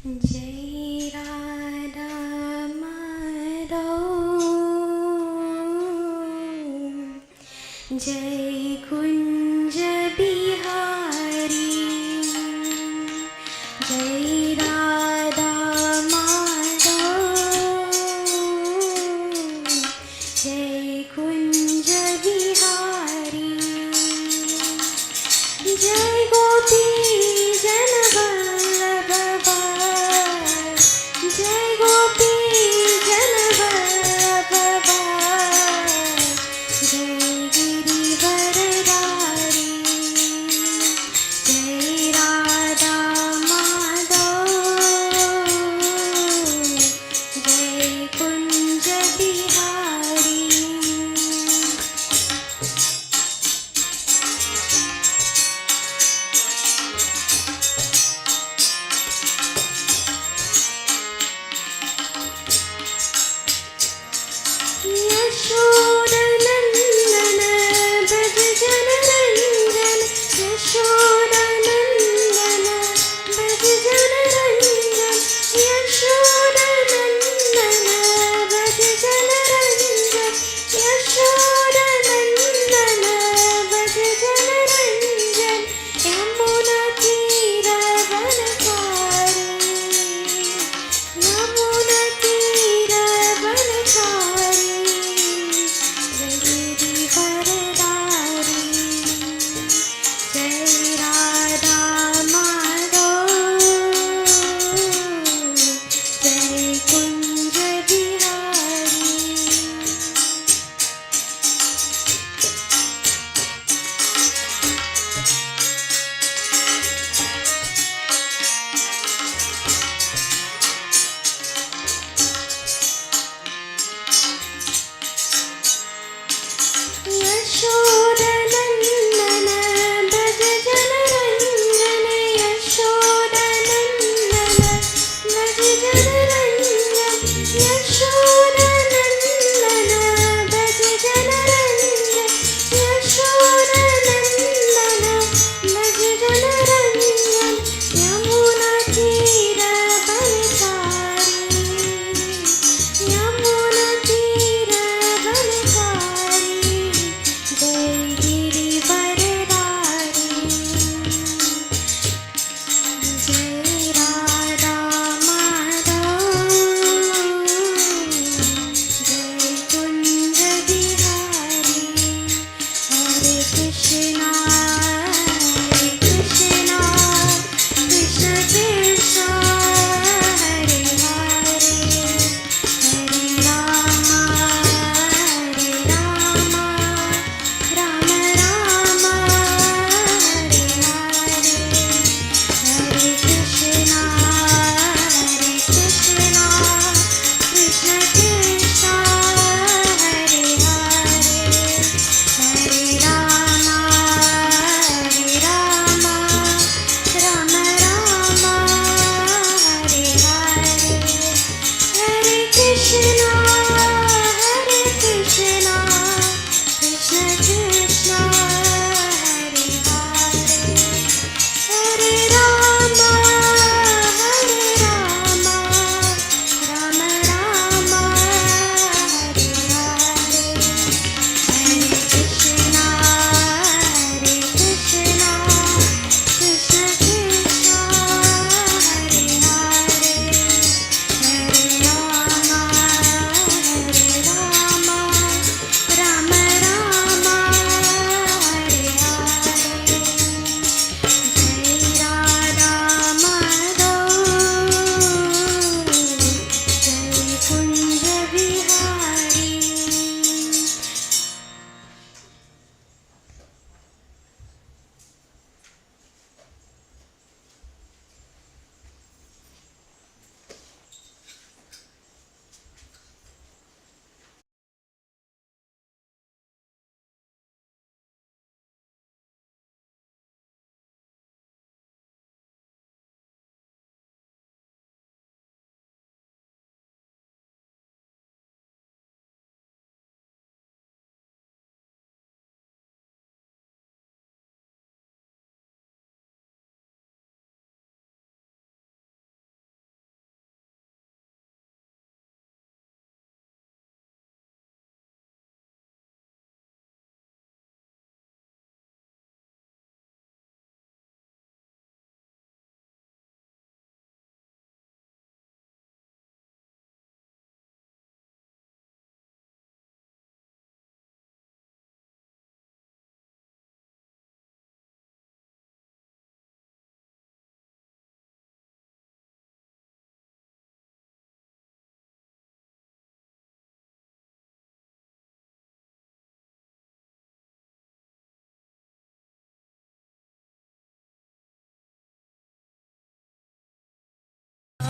जय राधा माधव, जय कुंज बिहारी, जय राधा माधव, जय कुंज बिहारी, जय गोपी जन वल्लभ बाल, जय गोपी जन वल्लभ बाल, जय गिरिवरधारी, जय राधा माधव, जय कुंज बिहारी। यशोदनंदन भज जनरंजन, यशोदनंदन भज जनरंजन, यशोदनंदन भज जनरंजन, यशोदनंदन भज जनरंजन, यमुना तीर वनचारी, यमुना तीर वनचारी, जय राधा माधव, जय कुंज बिहारी। यशोदनंदन भज जनरंजन, यशोदनंदन भज जनरंजन, यशोदनंदन भज जनरंजन, यशोदनंदन भज जनरंजन, यमुना तीर वनचारी, यमुना तीर वनचारी, जय गिरिवरधारी, जय राधा माधव, जय कुंज बिहारी। हरे कृष्णा कृष्ण कृष्ण, हरे हरे, हरे राम राम राम, हरे हरे, हरे कृष्ण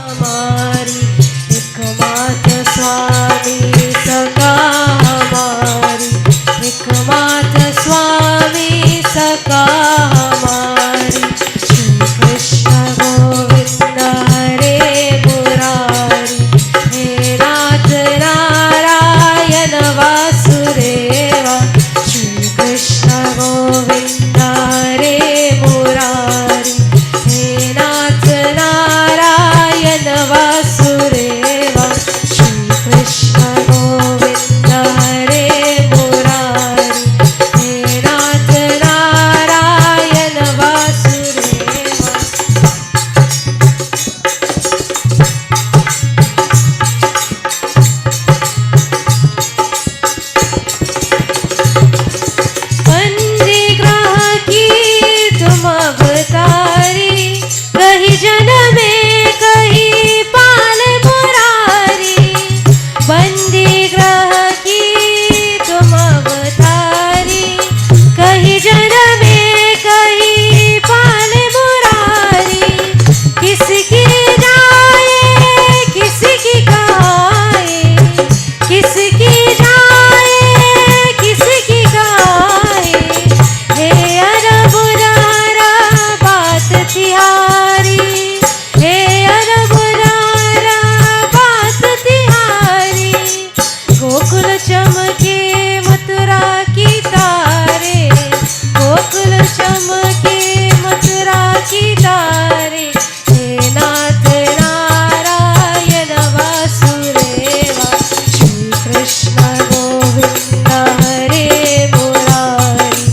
हमारी, एकमात्र स्वामी सका हमारी, एकमात्र स्वामी सका हमारी। श्री कृष्ण गोविंद हरे मुरारी, हे नाथ नारायण वासुदेवा। श्री कृष्ण गोविंद हरे मुरारी, हे नाथ नारायण वासुदेवा। श्री कृष्ण गोविंद हरे मुरारी, हे नाथ नारायण वासुदेवा। वंदे ग्रह की तुम अवतारी, कहीं जन्मे कहीं पाल मुरारी। वंदे ग्रह की तुम अवतारी, कहीं जन्मे कहीं पाल मुरारी। किसकी जाए किसकी गाए, किसकी जाए किसकी गाए। हे अरब नारा बात तिहारी, हे अरब नारा बात तिहारी। गोकुल चमके मथुरा की तारे, गोकुल चमके मथुरा की तारे। हे नाथ नारायण वासुदेवा। श्री कृष्ण गोविंद हरे मुरारी,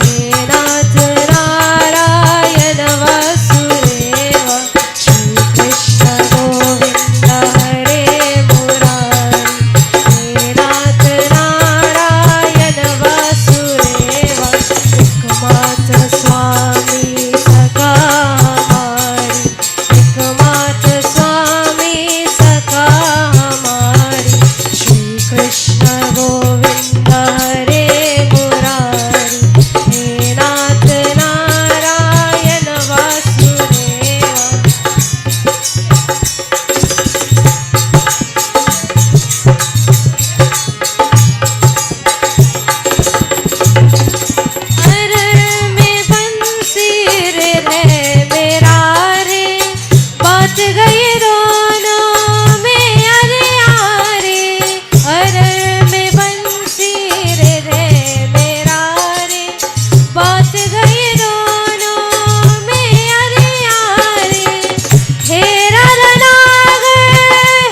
हे नाथ नारायण वासुदेवा। श्री कृष्ण गोविंद हरे मुरारी, हे नाथ नारायण वासुदेवा। एकमात्र स्वामी सका हमारी, एकमात्र स्वामी सका हमारी। श्री कृष्ण गोविंद हरे मुरारी, हे नाथ नारायण वासुदेवा। अरर में बंसी रे मेरा रे, बात गई दोनों में अरे आरे। अरर में बंसी रे मेरा रे, बात गई दोनों में अरे आरे। हे राधानागर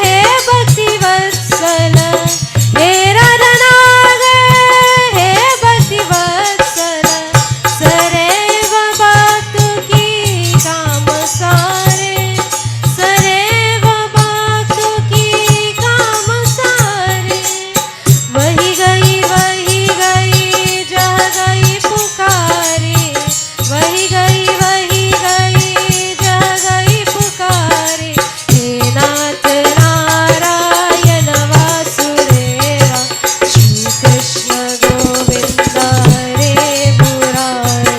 हे भक्ति वत्सल, हे राधानागर हे भक्ति वत्सल। सदैव बातों की काम सारे, सदैव बातों की काम सारे। वही गई जहाँ गई पुकारे, वही गई जहाँ गई पुकारे। हे नाथ नारायण वासुदेवा। श्री कृष्ण गोविंद हरे मुरारी,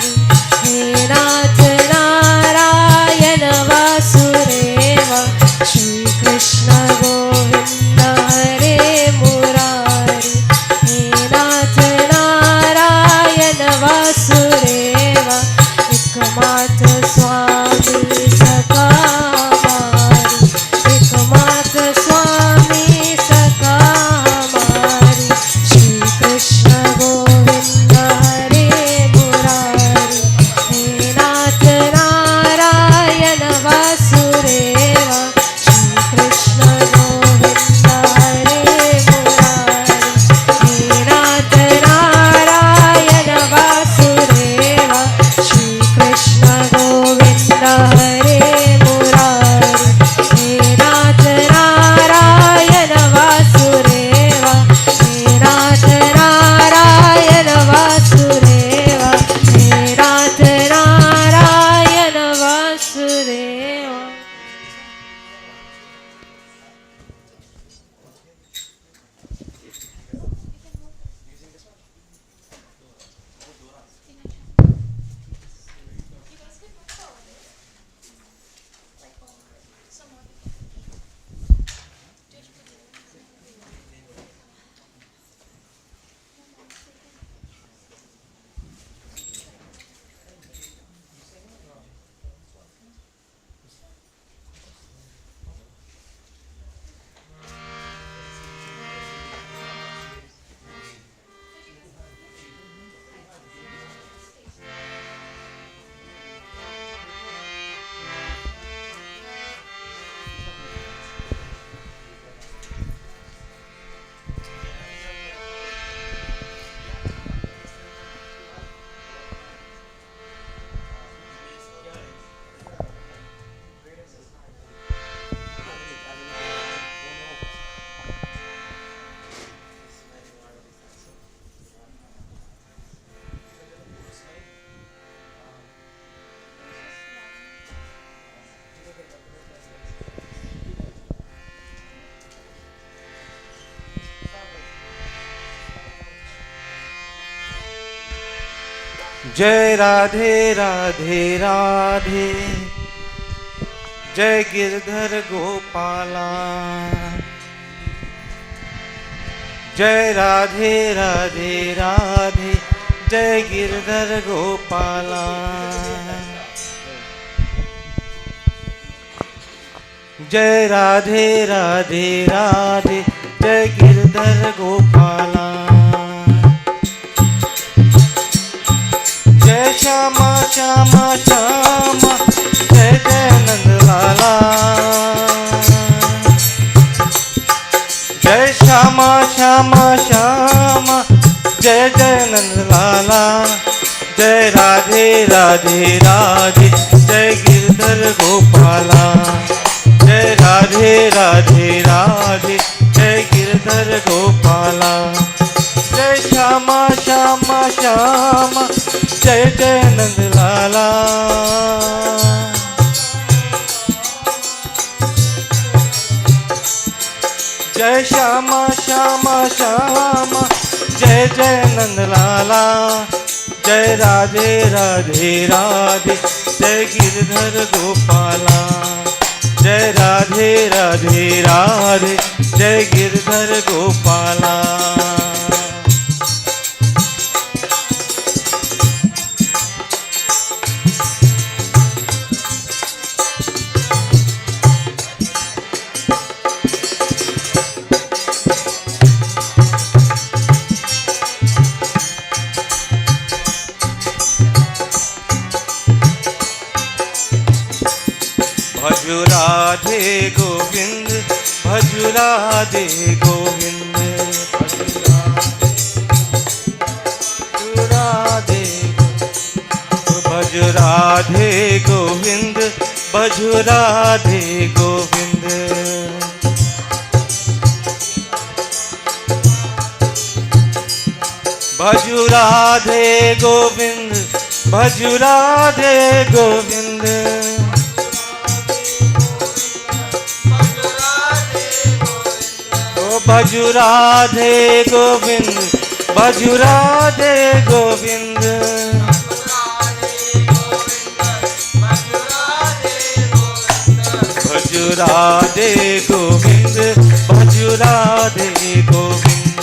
हे नाथ नारायण वासुदेवा। श्री कृष्ण गोविंद हरे मुरारी, हे नाथ नारायण वासुदेवा। एकमात्र स्वामी सका हमारी, एकमात्र स्वामी सका हमारी। श्री कृष्ण गोविंद हरे मुरारी, हे नाथ नारायण वासुदेवा। श्री कृष्ण गोविंद हरे मुरारी, हे नाथ नारायण वासुदेवा। श्री कृष्ण गोविंद हरे मुरारी, हे नाथ नारायण वासुदेवा। हे नाथ नारायण वासुदेवा, हे नाथ नारायण वासुदेवा। जय राधे राधे राधे, जय गिरधर गोपाला। जय राधे राधे राधे, जय गिरधर गोपाला। जय राधे राधे राधे, जय गिरधर गोपाला। जय श्यामा श्यामा श्यामा, जय जय नंदलाला। जय श्यामा श्यामा श्यामा, जय जय नंदलाला। जय राधे राधे राधे, जय गिरधर गोपाला। जय राधे राधे राधे, जय गिरधर गोपाला। जय श्यामा श्यामा श्यामा, जय जय नंदलाला। जय श्यामा श्यामा श्यामा, जय जय नंदलाला। जय राधे राधे राधे, जय गिरधर गोपाला। जय राधे राधे राधे, जय गिरधर गोपाला। भजु राधे गोविंद, भजु राधे गोविंद। भजु राधे गोविंद, भजु राधे गोविंद। भजु राधे गोविंद, भजु राधे गोविंद। भजु राधे गोविंद, भजु राधे गोविंद। भजु राधे गोविंद, भजु राधे गोविंद।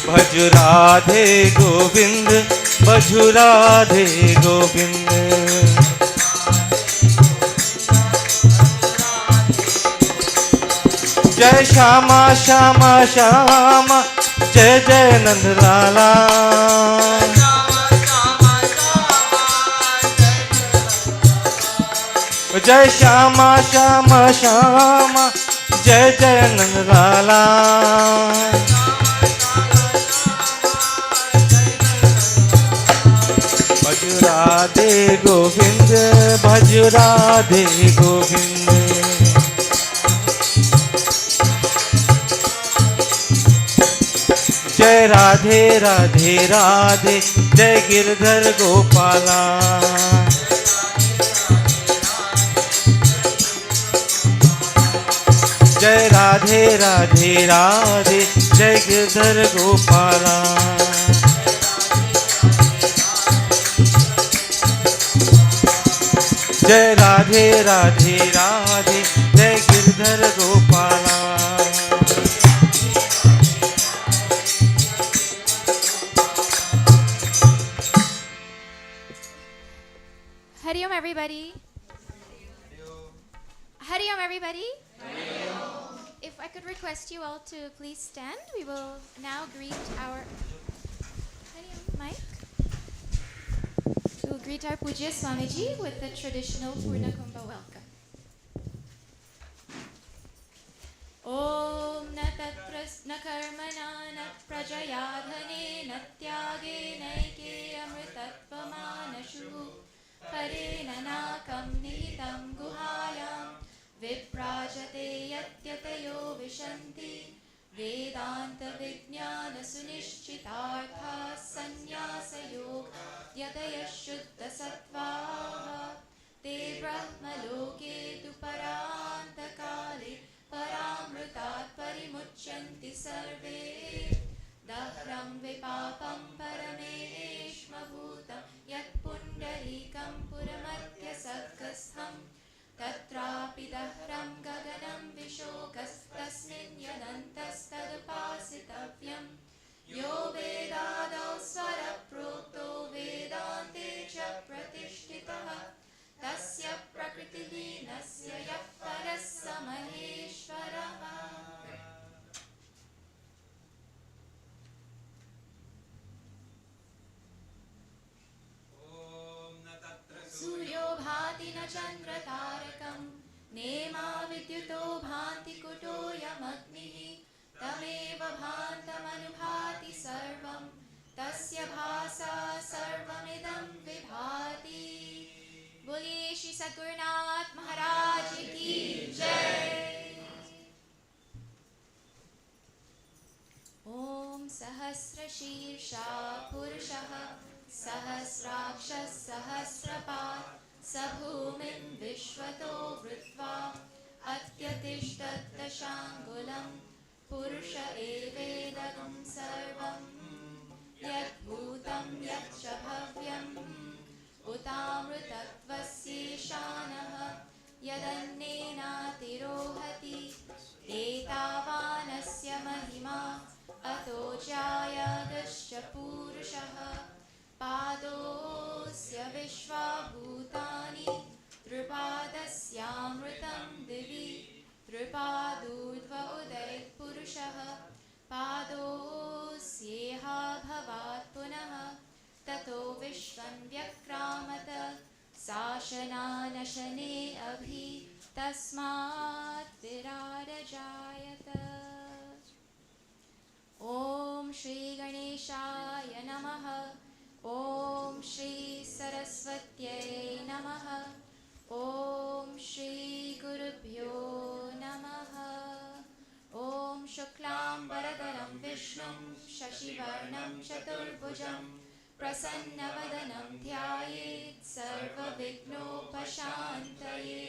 भजु राधे गोविंद, भजु राधे गोविंद। जय श्यामा श्यामा श्यामा, जय जय नंदलाला। जय श्यामा श्यामा श्यामा, जय जय नंदलाला। भजु राधे गोविंद, भजु राधे गोविंद। जय राधे राधे राधे, जय गिरधर गोपाला। जय राधे राधे राधे, जय गिरधर गोपाला। जय राधे राधे राधे, जय Girdhar Gopala. Hari Om everybody. Hari Om everybody. If I could request you all to please stand, we will now greet our Hari Om, Mike. We will greet our Pujya Swamiji with the traditional Purna Kumbha welcome. Om na tatras na karmana na prajaya dhane na tyage naike amritatvamana Parena nakam nihitam guhayam viprajate yatyatayo vishanti vedanta vijnana sunishchitartha sannyasa yoga yataya shuddha sattvaha te brahma loke tu paranta kale paramrutat parimuch मुच्यन्ति सर्वे दह्रं विपापं परमेष्मभूतं यत्पुण्डरीकं पुरमर्त्यसर्गस्थं तत्रापि दह्रं गगनं विशोकस्तस्मिन् यदन्तस्तदुपासितव्यं यो वेदादौ स्वरप्रोक्तो वेदान्ते च प्रतिष्ठितः तस्य प्रकृतिलीनस्य यः परः स महेश्वरः। सूर्यो भाति न चन्द्रतारकं नेमा विद्युतो भान्ति कुटोऽयमग्निः तमेव भान्तमनुभाति सर्वं तस्य भासा सर्वमिदं विभाति। बोलिए श्री सद्गुरुनाथ महाराज की जय। ओम सहस्रशीर्षा पुरुषः सहस्राक्षः सहस्रपात् स भूमिं विश्वतो वृत्वा अत्यतिष्ठत् दशाङ्गुलं पुरुष एवेदं सर्वं यद्भूतं यच्च भव्यम् उतामृतत्वस्येशानः यदन्नेनातिरोहति एतावानस्य महिमा अतो जायागश्च पूरुषः पादोऽस्य विश्वाभूतानि त्रिपादस्यामृतं दिवि त्रिपादूर्ध्व उदयत् पुरुषः पादोऽस्येहा भवात् पुनः ततो विश्वं व्यक्रामत शासनानशने अभि तस्मात् विरारजायत। ॐ श्री गणेशाय नमः। ॐ श्री सरस्वत्यै नमः। ॐ श्री गुरुभ्यो नमः। ॐ शुक्लाम्बरधरं विष्णुं शशिवर्णं चतुर्भुजं प्रसन्नवदनं ध्यायेत् सर्वविघ्नोपशान्तये।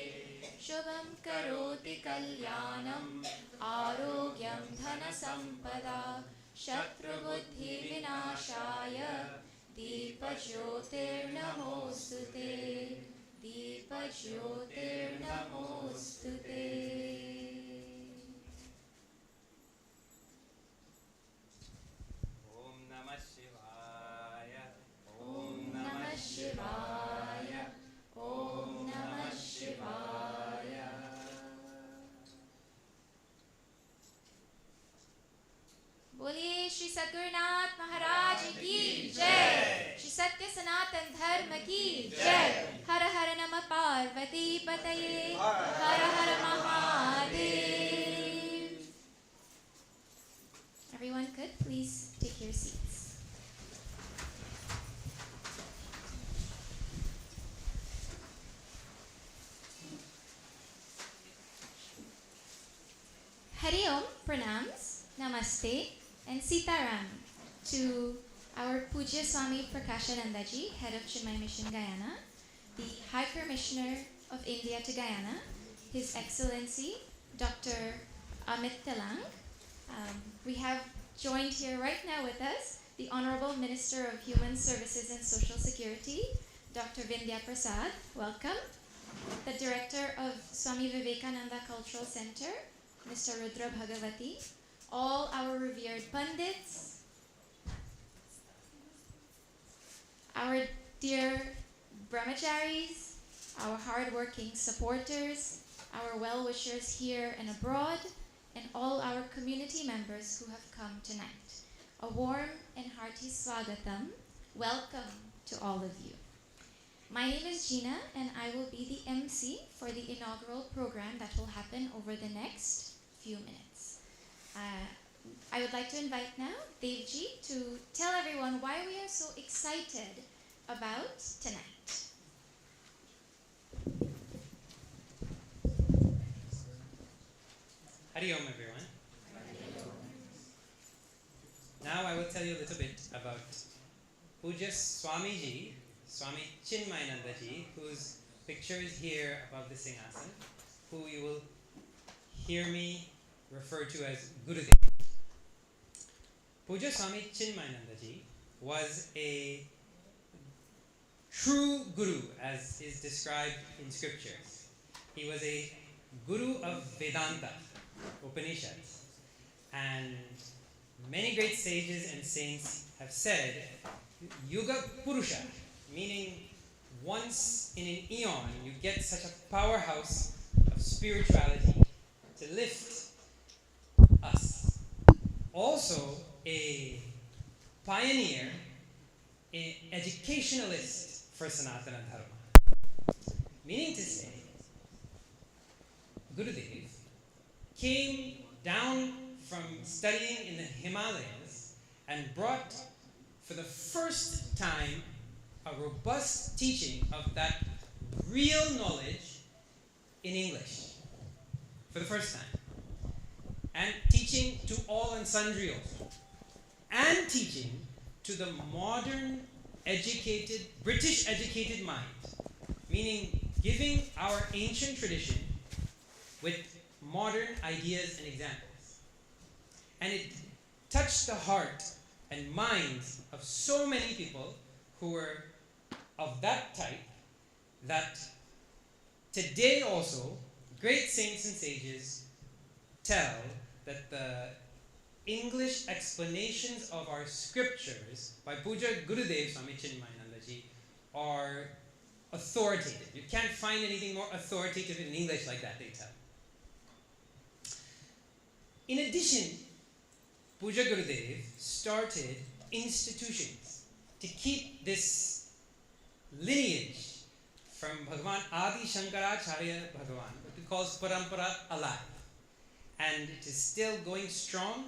शुभं करोति कल्याणम् आरोग्यं धनसम्पदा शत्रुबुद्धिविनाशाय दीपज्योतिर्नमोऽस्तुते दीपज्योतिर्नमोऽस्तुते। ओम नमः शिवाय। ओम नमः शिवाय। ओम नमः शिवाय। बोलिए श्री सद्गुरुनाथ महाराज की जय। श्री सत्य सनातन धर्म की जय। हर हर नम पार्वती पतये हर हर Mahadev. Everyone could please take your seats. Hari Om, pranams, namaste, and Sitaram to our Puja Swami Prakashanandaji, head of Chinmayananda Mission Guyana, the High Commissioner of India to Guyana, His Excellency Dr. Amit Telang. We have joined here right now with us the Honorable Minister of Human Services and Social Security, Dr. Vindya Prasad. Welcome. The Director of Swami Vivekananda Cultural Center, Mr. Rudra Bhagavati. All our revered pundits, our dear brahmacharis, our hard-working supporters, our well-wishers here and abroad, and all our community members who have come tonight. A warm and hearty swagatam. Welcome to all of you. My name is Jnana, and I will be the MC for the inaugural program that will happen over the next few minutes. I would like to invite now Devji to tell everyone why we are so excited about tonight. Hari Om, everyone. Now I will tell you a little bit about Puja Swamiji, Swami Chinmayanandaji, whose picture is here above the Singhasan, who you will hear me referred to as Gurudev. Puja Swami Chinmayanandaji was a true guru, as is described in scriptures. He was a guru of Vedanta, Upanishads, and many great sages and saints have said Yuga Purusha, meaning once in an eon you get such a powerhouse of spirituality to lift us. Also a pioneer, an educationalist for Sanatana Dharma. Meaning to say, Gurudev came down from studying in the Himalayas and brought for the first time a robust teaching of that real knowledge in English. For the first time. And teaching to all and sundry also. And teaching to the modern educated, British educated mind. Meaning giving our ancient tradition with modern ideas and examples. And it touched the heart and minds of so many people who were of that type that today also great saints and sages tell that the English explanations of our scriptures by Puja Gurudev Swami Chinmayanandaji are authoritative. You can't find anything more authoritative in English like that, they tell. In addition, Puja Gurudev started institutions to keep this lineage from Bhagavan Adi Shankaracharya Bhagavan, what he calls Parampara, alive. And it is still going strong.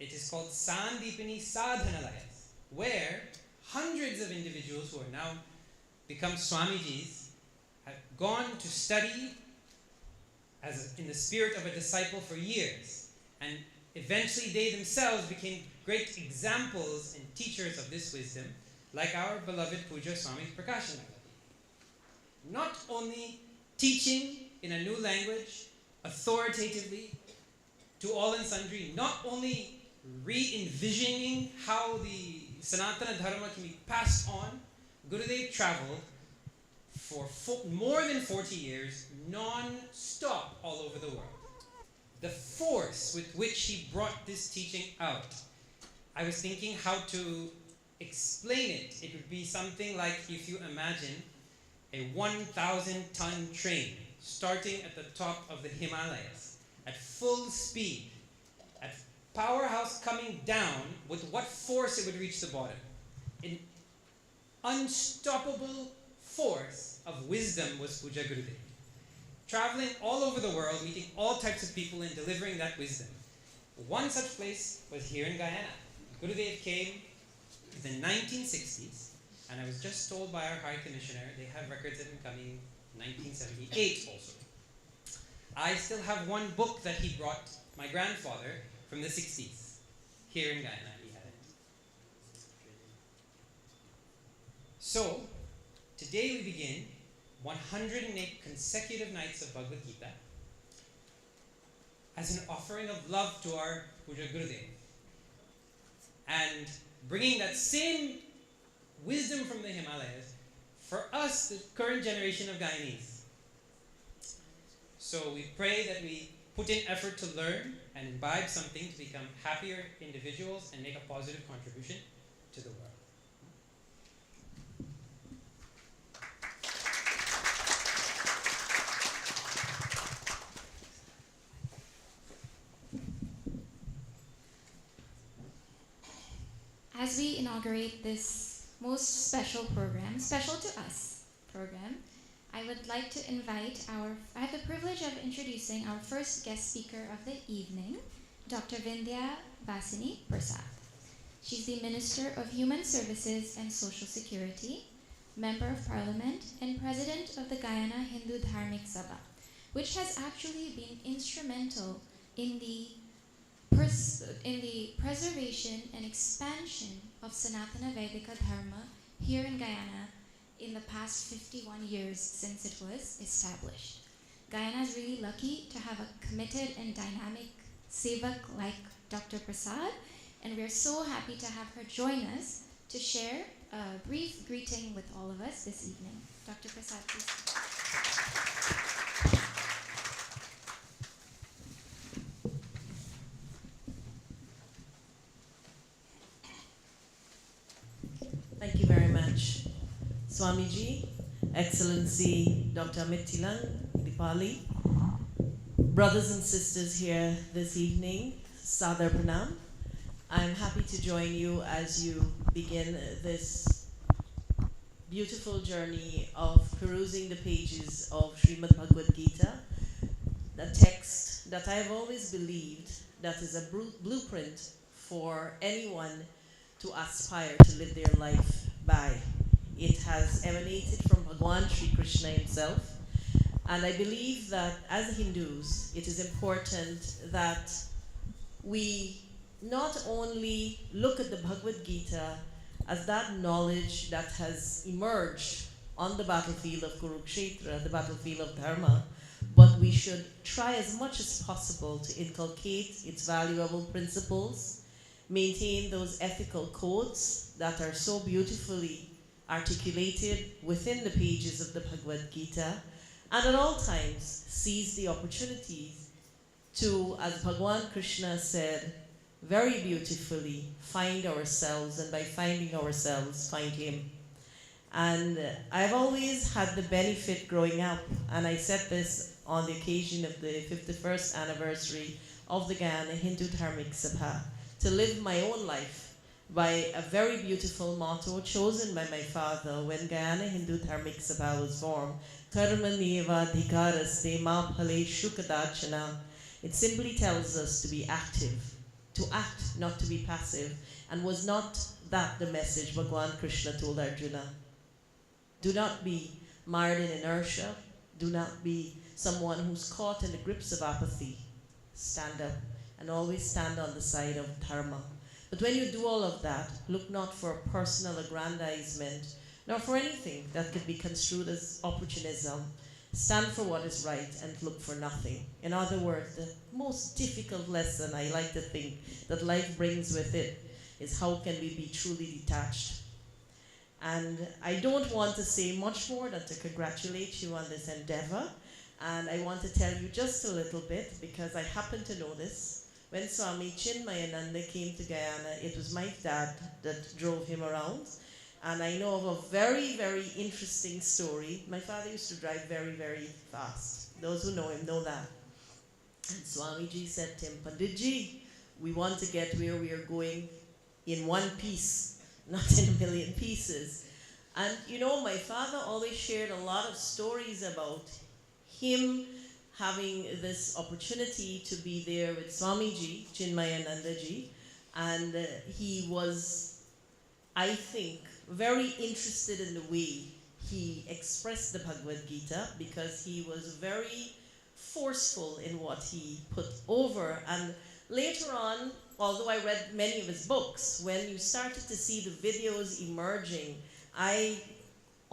It is called Sandipini Sadhanalayas, where hundreds of individuals who are now become Swamijis have gone to study as in the spirit of a disciple for years. And eventually they themselves became great examples and teachers of this wisdom, like our beloved Puja Swami Prakashanandaji. Not only teaching in a new language, authoritatively, to all and sundry, not only re-envisioning how the Sanatana Dharma can be passed on, Gurudev traveled for more than 40 years, non-stop all over the world. The force with which he brought this teaching out, I was thinking how to explain it. It would be something like if you imagine a 1,000-ton train starting at the top of the Himalayas at full speed, at powerhouse coming down, with what force it would reach the bottom. An unstoppable force of wisdom was Puja Gurudev. Traveling all over the world, meeting all types of people and delivering that wisdom. One such place was here in Guyana. Gurudev came in the 1960s, and I was just told by our High Commissioner, they have records of him coming in 1978 also. I still have one book that he brought my grandfather from the 60s. Here in Guyana, he had it. So, today we begin 108 consecutive nights of Bhagavad Gita as an offering of love to our Puja Gurudev. And bringing that same wisdom from the Himalayas for us, the current generation of Guyanese. So we pray that we put in effort to learn and imbibe something to become happier individuals and make a positive contribution to the world. As we inaugurate this most special program, special to us program, I would like to invite I have the privilege of introducing our first guest speaker of the evening, Dr. Vindya Prasad. She's the Minister of Human Services and Social Security, Member of Parliament, and President of the Guyana Hindu Dharmic Sabha, which has actually been instrumental in the preservation and expansion of Sanatana Vedika Dharma here in Guyana in the past 51 years since it was established. Guyana is really lucky to have a committed and dynamic sevak like Dr. Prasad, and we're so happy to have her join us to share a brief greeting with all of us this evening. Dr. Prasad, please. Thank you very much, Swamiji, Excellency Dr. Amit Telang, Dipali, brothers and sisters here this evening, Sadar Pranam. I'm happy to join you as you begin this beautiful journey of perusing the pages of Srimad Bhagavad Gita, the text that I've always believed that is a blueprint for anyone to aspire to live their life by. It has emanated from Bhagwan Sri Krishna himself, and I believe that as Hindus, it is important that we not only look at the Bhagavad Gita as that knowledge that has emerged on the battlefield of Kurukshetra, the battlefield of Dharma, but we should try as much as possible to inculcate its valuable principles, maintain those ethical codes that are so beautifully articulated within the pages of the Bhagavad Gita, and at all times seize the opportunities to, as Bhagwan Krishna said very beautifully, find ourselves, and by finding ourselves, find Him. And I've always had the benefit growing up, and I said this on the occasion of the 51st anniversary of the Gayana Hindu Dharmic Sabha, to live my own life by a very beautiful motto chosen by my father when Gayana Hindu Dharmic Sabha was formed, Karma Neva Dhikaraste Ma Phale Shukadachana. It simply tells us to be active, to act, not to be passive. And was not that the message Bhagwan Krishna told Arjuna? Do not be mired in inertia. Do not be someone who's caught in the grips of apathy. Stand up and always stand on the side of dharma. But when you do all of that, look not for personal aggrandizement, nor for anything that could be construed as opportunism. Stand for what is right and look for nothing. In other words, the most difficult lesson I like to think that life brings with it is how can we be truly detached. And I don't want to say much more than to congratulate you on this endeavor. And I want to tell you just a little bit, because I happen to know this. When Swami Chinmayananda came to Guyana, it was my dad that drove him around. And I know of a very, very interesting story. My father used to drive very, very fast. Those who know him know that. And Swamiji said to him, Panditji, we want to get where we are going in one piece, not in a million pieces. And you know, my father always shared a lot of stories about him having this opportunity to be there with Swamiji, Chinmayanandaji, and he was, I think, very interested in the way he expressed the Bhagavad Gita, because he was very forceful in what he put over. And later on, although I read many of his books, when you started to see the videos emerging, I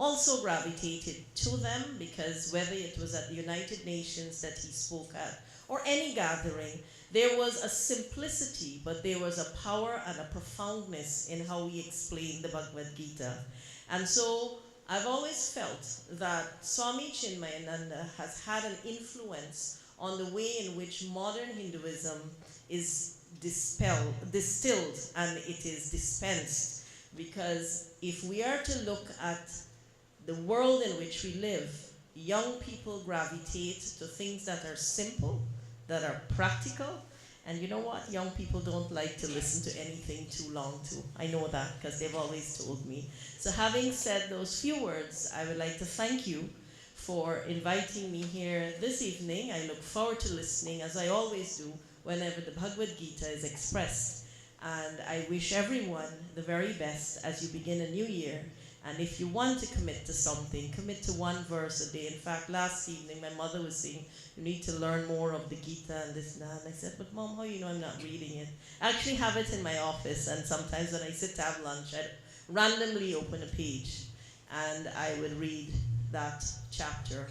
also gravitated to them, because whether it was at the United Nations that he spoke at, or any gathering, there was a simplicity, but there was a power and a profoundness in how he explained the Bhagavad Gita. And so I've always felt that Swami Chinmayananda has had an influence on the way in which modern Hinduism is distilled and it is dispensed. Because if we are to look at the world in which we live, young people gravitate to things that are simple, that are practical. And you know what? Young people don't like to listen to anything too long too. I know that because they've always told me. So having said those few words, I would like to thank you for inviting me here this evening. I look forward to listening, as I always do, whenever the Bhagavad Gita is expressed. And I wish everyone the very best as you begin a new year. And if you want to commit to something, commit to one verse a day. In fact, last evening, my mother was saying, you need to learn more of the Gita and this and that. And I said, but Mom, how you know I'm not reading it? I actually have it in my office, and sometimes when I sit to have lunch, I'd randomly open a page, and I would read that chapter.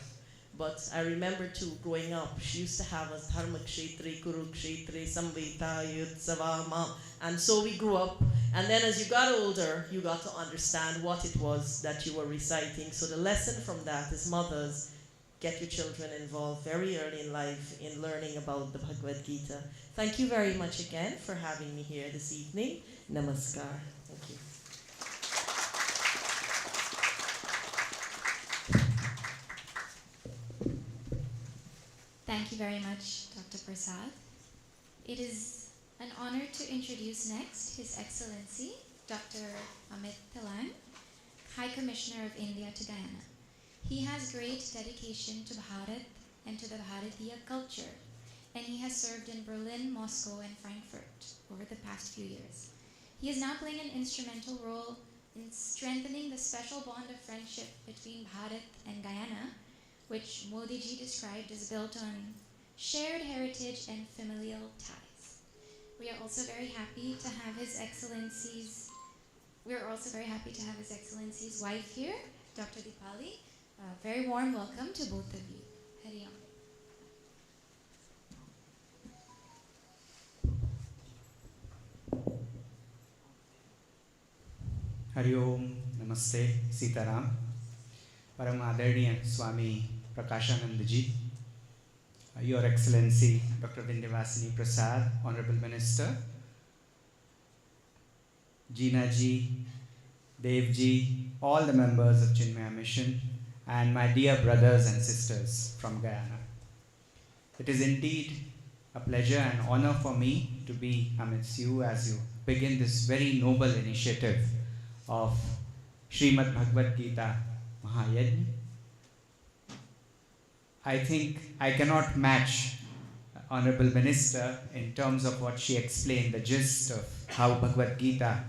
But I remember too, growing up, she used to have us Dharma Kshetri, Kuru Kshetri, Samvita, Yutsava, Ma. And so we grew up. And then as you got older, you got to understand what it was that you were reciting. So the lesson from that is, mothers, get your children involved very early in life in learning about the Bhagavad Gita. Thank you very much again for having me here this evening. Namaskar. Thank you. Thank you very much, Dr. Prasad. It is an honor to introduce next His Excellency, Dr. Amit Telang, High Commissioner of India to Guyana. He has great dedication to Bharat and to the Bharatiya culture, and he has served in Berlin, Moscow, and Frankfurt over the past few years. He is now playing an instrumental role in strengthening the special bond of friendship between Bharat and Guyana, which Modi ji described as built on shared heritage and familial ties. We are also very happy to have His Excellency's wife here, Dr. Dipali. A very warm welcome to both of you. Hari Om. Hari Om, Namaste, Sitaram. Param Adharniya Swami Prakashanandaji, Your Excellency Dr. Vindya Prasad, Honorable Minister, Jnana ji, Dev ji, all the members of Chinmaya Mission, and my dear brothers and sisters from Guyana. It is indeed a pleasure and honor for me to be amidst you as you begin this very noble initiative of Srimad Bhagavad Gita Mahayajna. I think I cannot match Honorable Minister in terms of what she explained, the gist of how Bhagavad Gita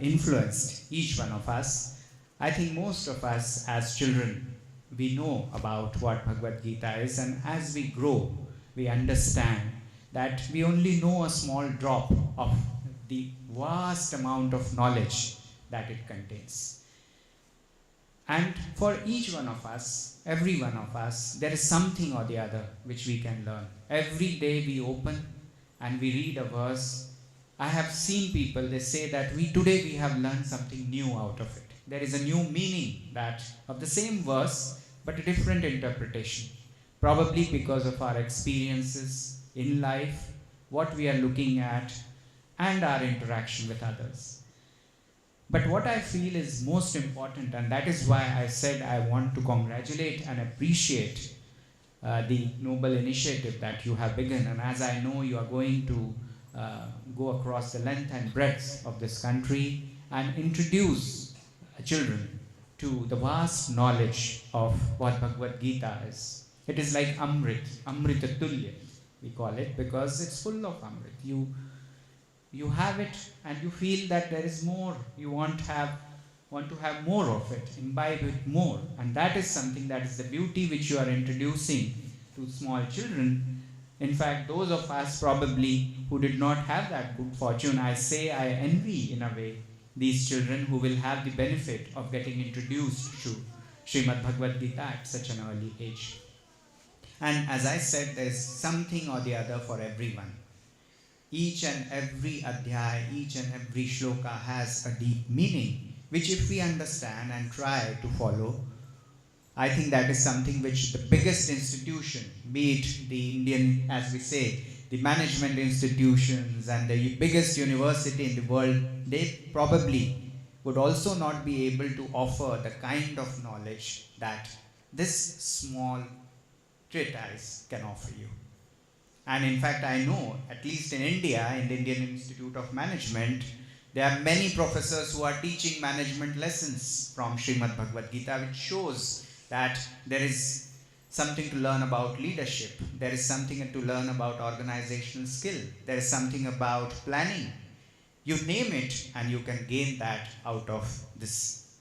influenced each one of us. I think most of us as children, we know about what Bhagavad Gita is, and as we grow, we understand that we only know a small drop of the vast amount of knowledge that it contains. And for each one of us, every one of us, there is something or the other which we can learn. Every day we open and we read a verse. I have seen people, they say that today we have learned something new out of it. There is a new meaning that of the same verse, but a different interpretation. Probably because of our experiences in life, what we are looking at, and our interaction with others. But what I feel is most important, and that is why I said I want to congratulate and appreciate the noble initiative that you have begun. And as I know you are going to go across the length and breadth of this country and introduce children to the vast knowledge of what Bhagavad Gita is. It is like Amrit, Amritatulya, we call it, because it's full of Amrit. You have it and you feel that there is more. You want to have more of it, imbibe it more. And that is something, that is the beauty which you are introducing to small children. In fact, those of us probably who did not have that good fortune, I say I envy in a way these children who will have the benefit of getting introduced to Srimad Bhagavad Gita at such an early age. And as I said, there is something or the other for everyone. Each and every adhyaya, each and every shloka has a deep meaning, which if we understand and try to follow, I think that is something which the biggest institution, be it the Indian, as we say, the management institutions and the biggest university in the world, they probably would also not be able to offer the kind of knowledge that this small treatise can offer you. And in fact, I know, at least in India, in the Indian Institute of Management, there are many professors who are teaching management lessons from Srimad Bhagavad Gita, which shows that there is something to learn about leadership. There is something to learn about organizational skill. There is something about planning. You name it, and you can gain that out of this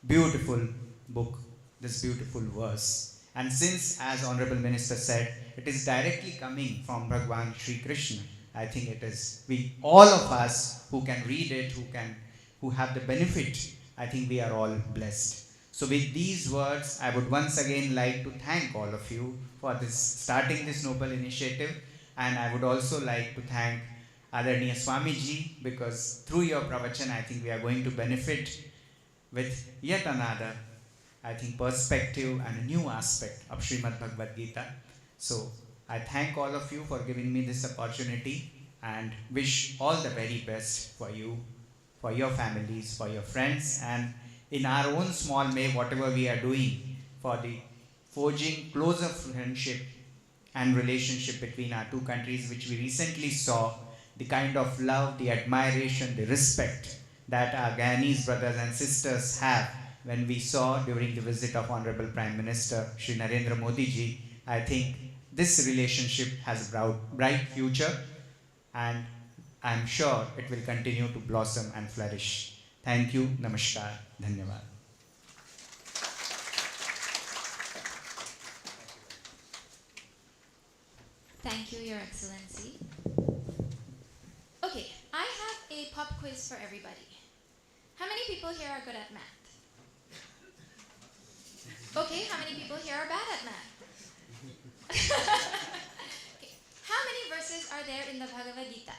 beautiful book, this beautiful verse. And since, as Honorable Minister said, it is directly coming from Bhagwan Sri Krishna, I think it is all of us who can read it, who have the benefit, I think we are all blessed. So with these words, I would once again like to thank all of you for this starting this noble initiative, and I would also like to thank Adarniya Swamiji, because through your pravachan I think we are going to benefit with yet another, I think, perspective and a new aspect of Srimad Bhagavad Gita. So I thank all of you for giving me this opportunity and wish all the very best for you, for your families, for your friends, and in our own small way, whatever we are doing for the forging closer friendship and relationship between our two countries, which we recently saw, the kind of love, the admiration, the respect that our Guyanese brothers and sisters have when we saw during the visit of Honorable Prime Minister Shri Narendra Modi ji. I think this relationship has a bright future, and I'm sure it will continue to blossom and flourish. Thank you. Namaskar. Dhanyavad. Thank you, Your Excellency. Okay, I have a pop quiz for everybody. How many people here are good at math? Okay, how many people here are bad at math? Okay. How many verses are there in the Bhagavad Gita?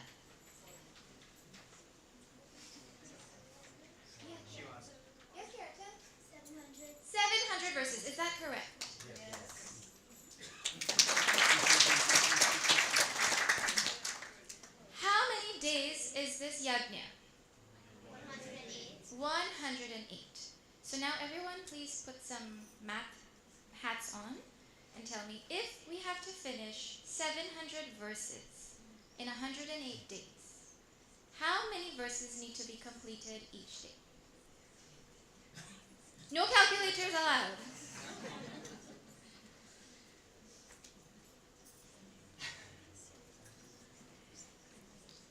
Yes, Kirtan? 700 verses, is that correct? How many days is this Yajna? 108. So now everyone please put some math hats on and tell me, if we have to finish 700 verses in 108 days, how many verses need to be completed each day? No calculators allowed.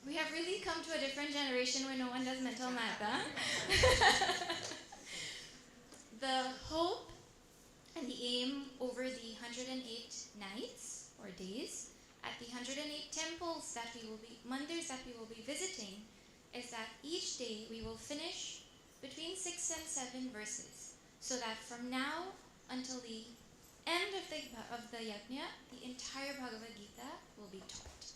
We have really come to a different generation where no one does mental math, huh? The hope and the aim over the 108 nights or days at the 108 temples that we will be, mandirs that we will be visiting, is that each day we will finish between 6 and 7 verses, so that from now until the end of the Yajna, the entire Bhagavad Gita will be taught.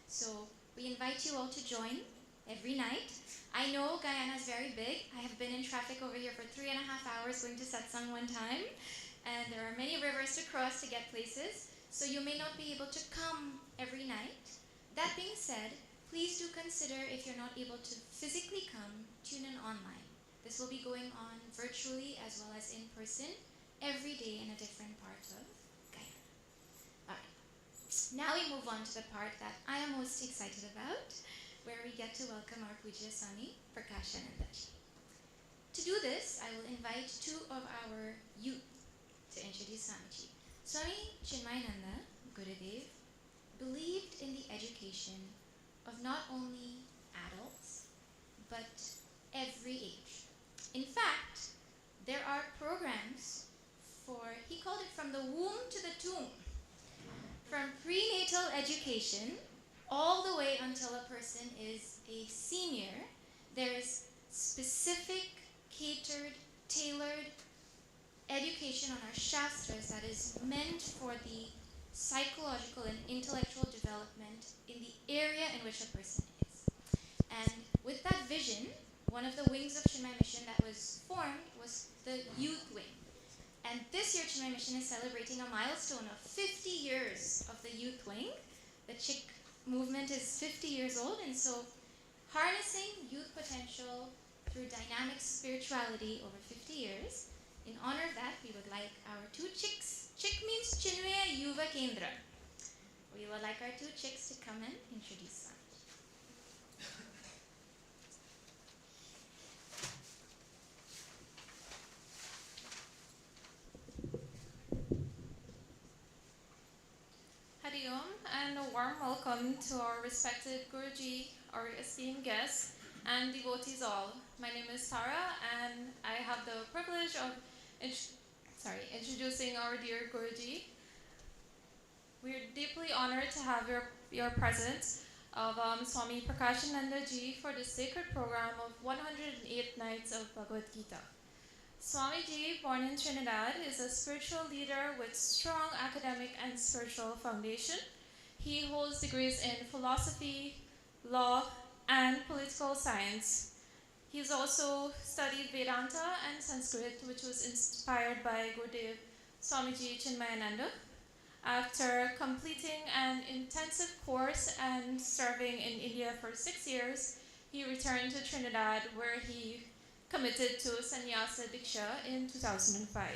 So we invite you all to join every night. I know Guyana is very big. I have been in traffic over here for 3.5 hours going to satsang one time, and there are many rivers to cross to get places, so you may not be able to come every night. That being said, please do consider, if you're not able to physically come, tune in online. This will be going on virtually as well as in person every day in a different part of Guyana. Alright, now we move on to the part that I am most excited about, where we get to welcome our Pujya Swami Prakashanandaji. To do this, I will invite two of our youth to introduce Swamiji. Swami Chinmayananda, Gurudev, believed in the education of not only adults, but every age. In fact, there are programs for, he called it from the womb to the tomb, from prenatal education all the way until a person is a senior. There is specific, catered, tailored education on our shastras that is meant for the psychological and intellectual development in the area in which a person is. And with that vision, one of the wings of Chinmay Mission that was formed was the youth wing. And this year Chinmay Mission is celebrating a milestone of 50 years of the youth wing. The Chik movement is 50 years old, and so harnessing youth potential through dynamic spirituality over 50 years. In honor of that, we would like our two chicks. Chick means Chinmaya Yuva Kendra. We would like our two chicks to come and introduce Swami. Hari Om, and a warm welcome to our respected Guruji, our esteemed guests, and devotees all. My name is Tara, and I have the privilege of introducing our dear Guruji. We are deeply honored to have your presence of Swami Prakashanandaji for the sacred program of 108 nights of Bhagavad Gita. Swamiji, born in Trinidad, is a spiritual leader with strong academic and spiritual foundation. He holds degrees in philosophy, law, and political science. He's also studied Vedanta and Sanskrit, which was inspired by Gurudev Swamiji Chinmayananda. After completing an intensive course and serving in India for 6 years, he returned to Trinidad, where he committed to Sannyasa Diksha in 2005.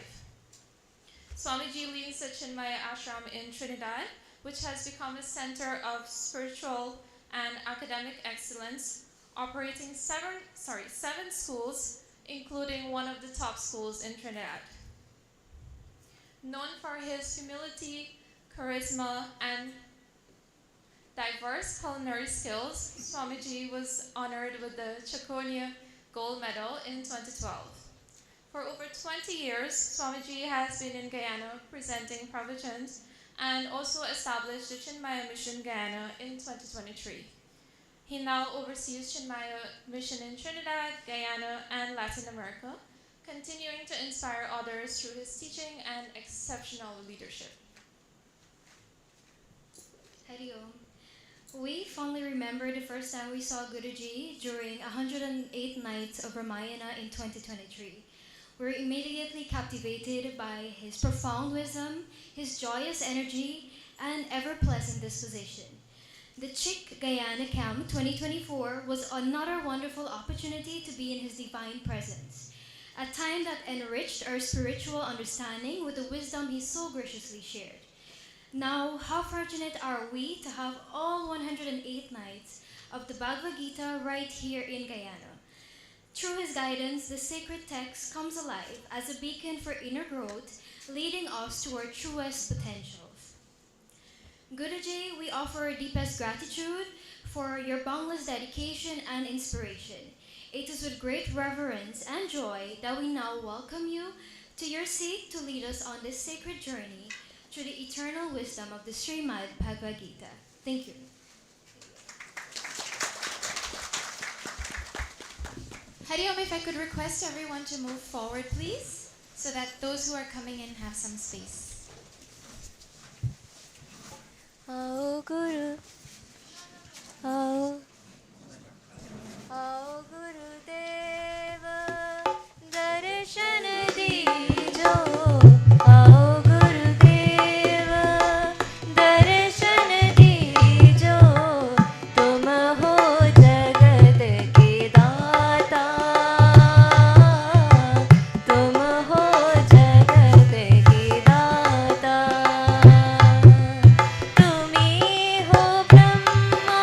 Swamiji leads the Chinmaya Ashram in Trinidad, which has become a center of spiritual and academic excellence, operating seven schools, including one of the top schools in Trinidad. Known for his humility, charisma, and diverse culinary skills, Swamiji was honored with the Chakonia Gold Medal in 2012. For over 20 years, Swamiji has been in Guyana presenting Pravachan and also established the Chinmaya Mission Guyana in 2023. He now oversees Chinmaya Mission in Trinidad, Guyana, and Latin America, continuing to inspire others through his teaching and exceptional leadership. Hari Om. We fondly remember the first time we saw Guruji during 108 nights of Ramayana in 2023. We were immediately captivated by his profound wisdom, his joyous energy, and ever-pleasant disposition. The Chick Guyana Camp 2024 was another wonderful opportunity to be in his divine presence, a time that enriched our spiritual understanding with the wisdom he so graciously shared. Now, how fortunate are we to have all 108 nights of the Bhagavad Gita right here in Guyana. Through his guidance, the sacred text comes alive as a beacon for inner growth, leading us to our truest potentials. Guruji, we offer our deepest gratitude for your boundless dedication and inspiration. It is with great reverence and joy that we now welcome you to your seat to lead us on this sacred journey through the eternal wisdom of the Srimad Bhagavad Gita. Thank you. Hari Om, if I could request everyone to move forward, please, so that those who are coming in have some space. आओ गुरु आओ आओ गुरुदेव दर्शन दीजो आओ गुरुदेव दर्शन दीजो तुम हो जगत के दाता तुम हो जगत के दाता तुम्ही हो ब्रह्मा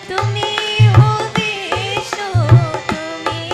तुम्ही हो विष्णु तुम्ही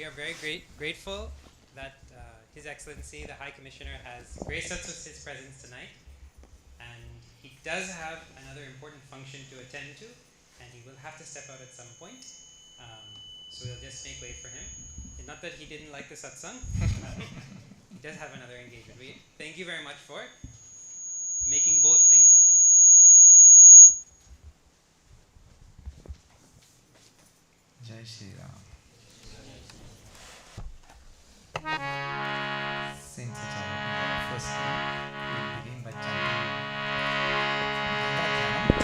we are very grateful that His Excellency, the High Commissioner, has graced us with his presence tonight. And he does have another important function to attend to, and he will have to step out at some point. So we'll just make way for him. And not that he didn't like the satsang. He does have another engagement. We thank you very much for making both things happen. Jai Shri Ram. Since it's our first time, we'll begin by chanting Gita Dhyana.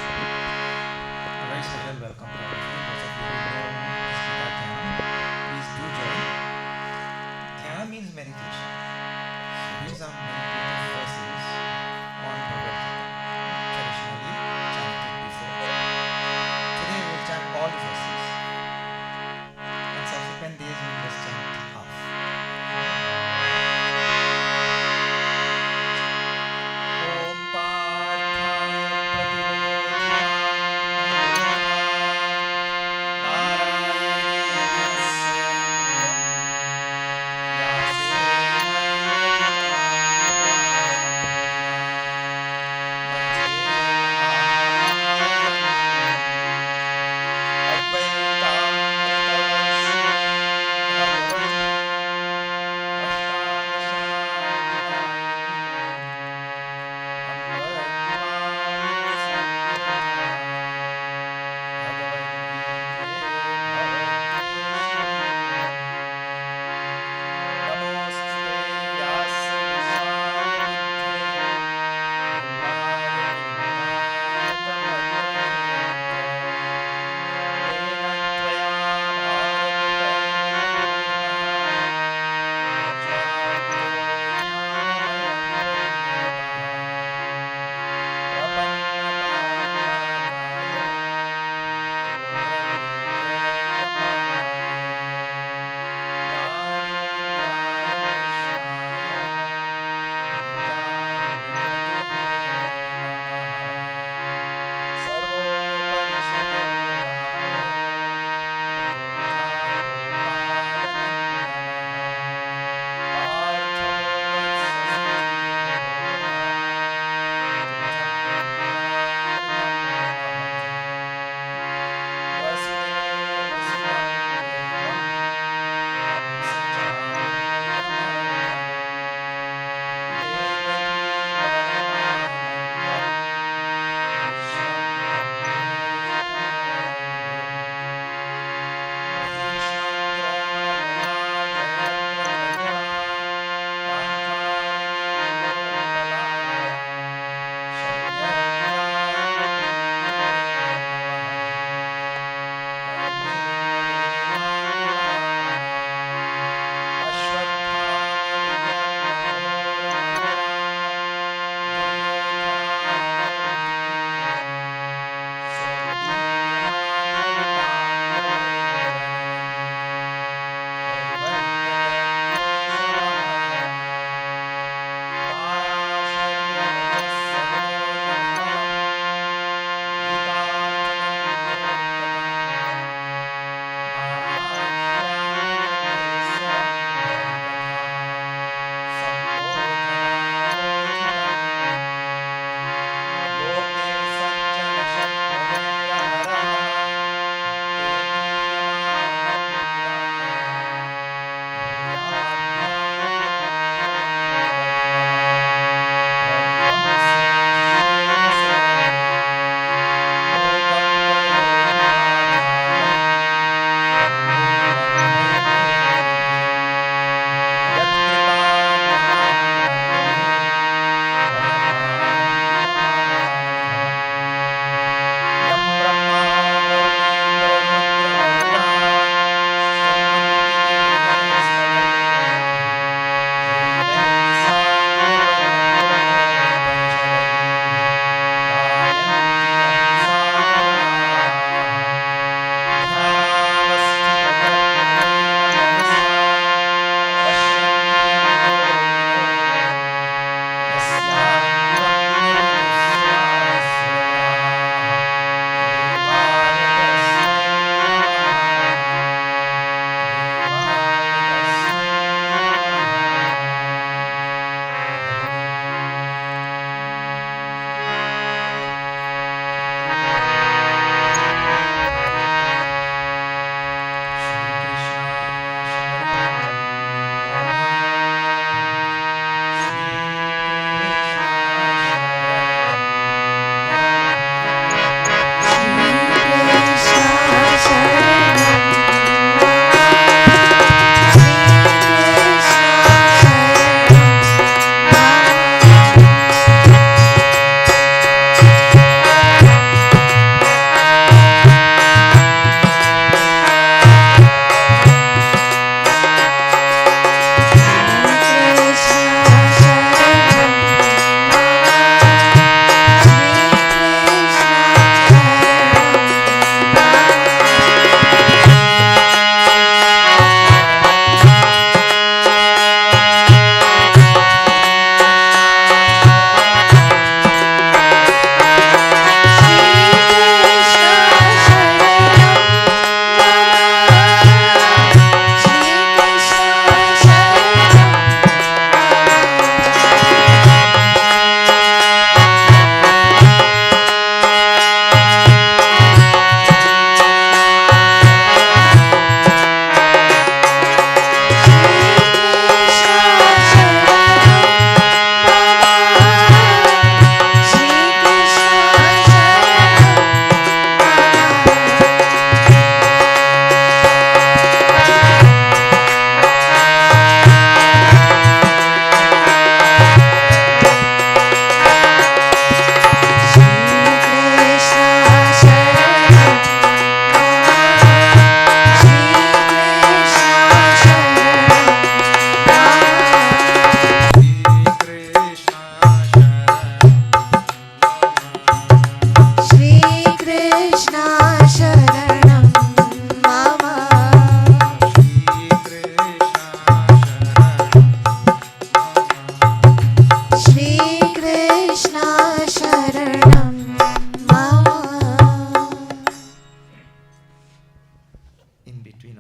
A very special welcome to all of you. Those of you who know this Gita Dhyana, please do join. Dhyana means meditation. So these are meditative verses on Bhagavad Gita, traditionally chanted before. Today we will chant all the verses. And subsequent days we will just chant half.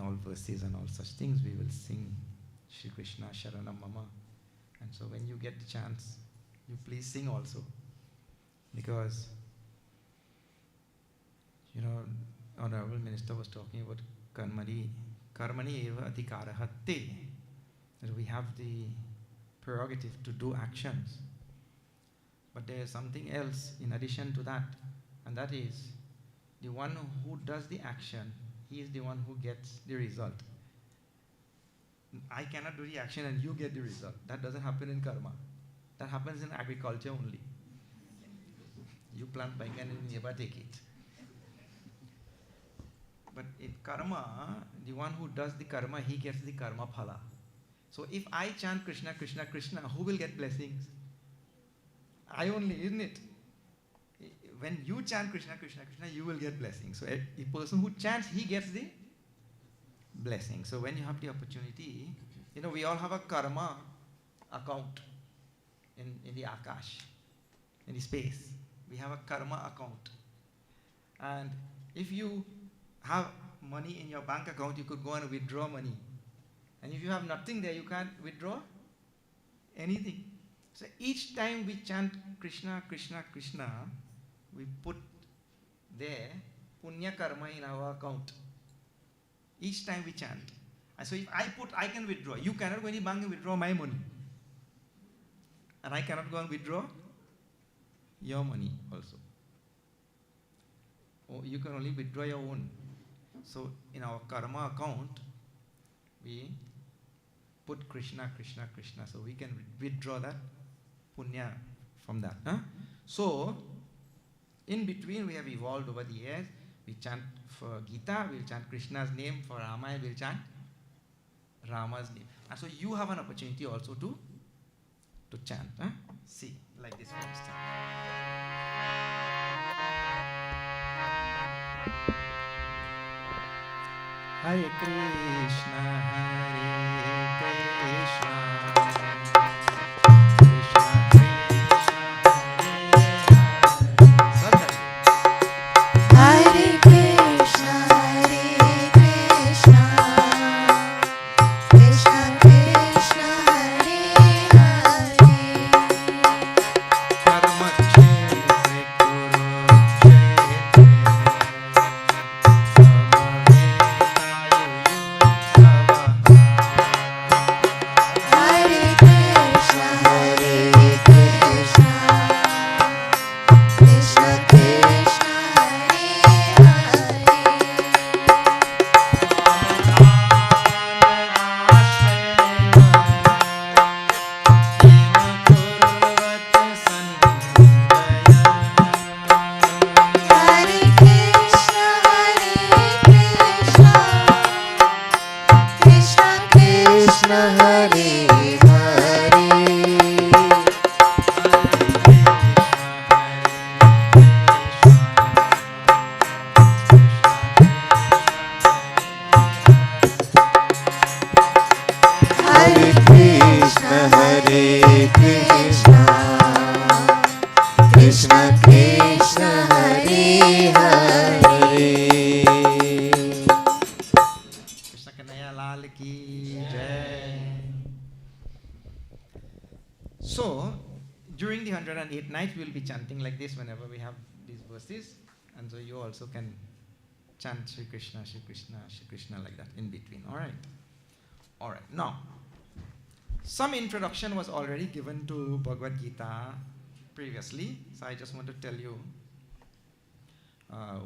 all verses and all such things, we will sing Shri Krishna Sharanam Mama. And so when you get the chance, you please sing also. Because, Honorable Minister was talking about karmani eva adhikarahatte. That we have the prerogative to do actions. But there is something else in addition to that, and that is the one who does the action, he is the one who gets the result. I cannot do the action and you get the result. That doesn't happen in karma. That happens in agriculture only. You plant baigan and you never take it. But in karma, the one who does the karma, he gets the karma phala. So if I chant Krishna, Krishna, Krishna, who will get blessings? I only, isn't it? When you chant Krishna, Krishna, Krishna, you will get blessings. So a person who chants, he gets the blessing. So when you have the opportunity, we all have a karma account in the akash, in the space. We have a karma account. And if you have money in your bank account, you could go and withdraw money. And if you have nothing there, you can't withdraw anything. So each time we chant Krishna, Krishna, Krishna, we put there punya karma in our account. Each time we chant. And so if I can withdraw. You cannot go in the bank and withdraw my money. And I cannot go and withdraw your money also. Or you can only withdraw your own. So in our karma account, we put Krishna, Krishna, Krishna. So we can withdraw that punya from that. So, in between we have evolved over the years. We chant for Gita, we'll chant Krishna's name. For Ramayana, we'll chant Rama's name. And so you have an opportunity also to chant. See, like this for instance. Hare Krishna, Hare Krishna. So, during the 108 nights, we will be chanting like this whenever we have these verses. And so you also can chant Shri Krishna, Shri Krishna, Shri Krishna like that in between. Alright? Alright. Now, some introduction was already given to Bhagavad Gita previously. So I just want to tell you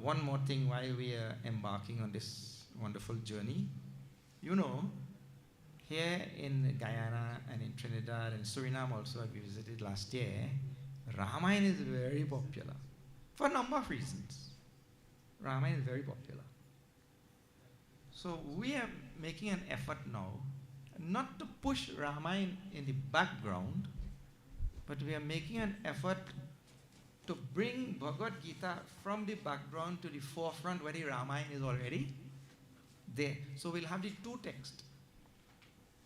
one more thing why we are embarking on this wonderful journey. Here in Guyana and in Trinidad and Suriname also, we visited last year, Ramayana is very popular for a number of reasons. Ramayana is very popular. So we are making an effort now not to push Ramayana in the background, but we are making an effort to bring Bhagavad Gita from the background to the forefront where the Ramayana is already there. So we'll have the two texts.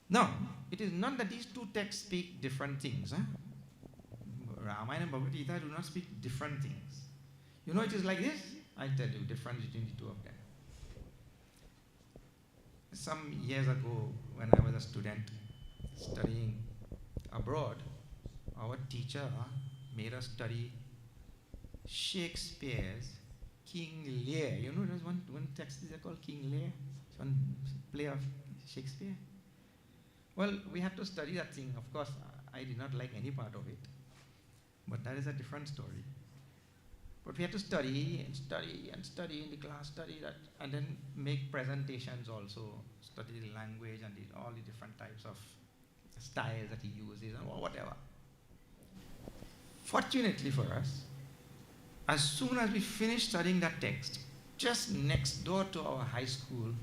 Now, it is not that these two texts speak different things. Ramayana and Bhagavad Gita do not speak different things. It is like this. I'll tell you the difference between the two of them. some years ago, when I was a student studying abroad, our teacher made us study Shakespeare's King Lear. You know, there's one text is called King Lear. It's one play of Shakespeare. Well, we had to study that thing. Of course, I did not like any part of it, but that is a different story. But we had to study and study and study in the class, study that, and then make presentations also, study the language and all the different types of styles that he uses and whatever. Fortunately for us, as soon as we finished studying that text, just next door to our high school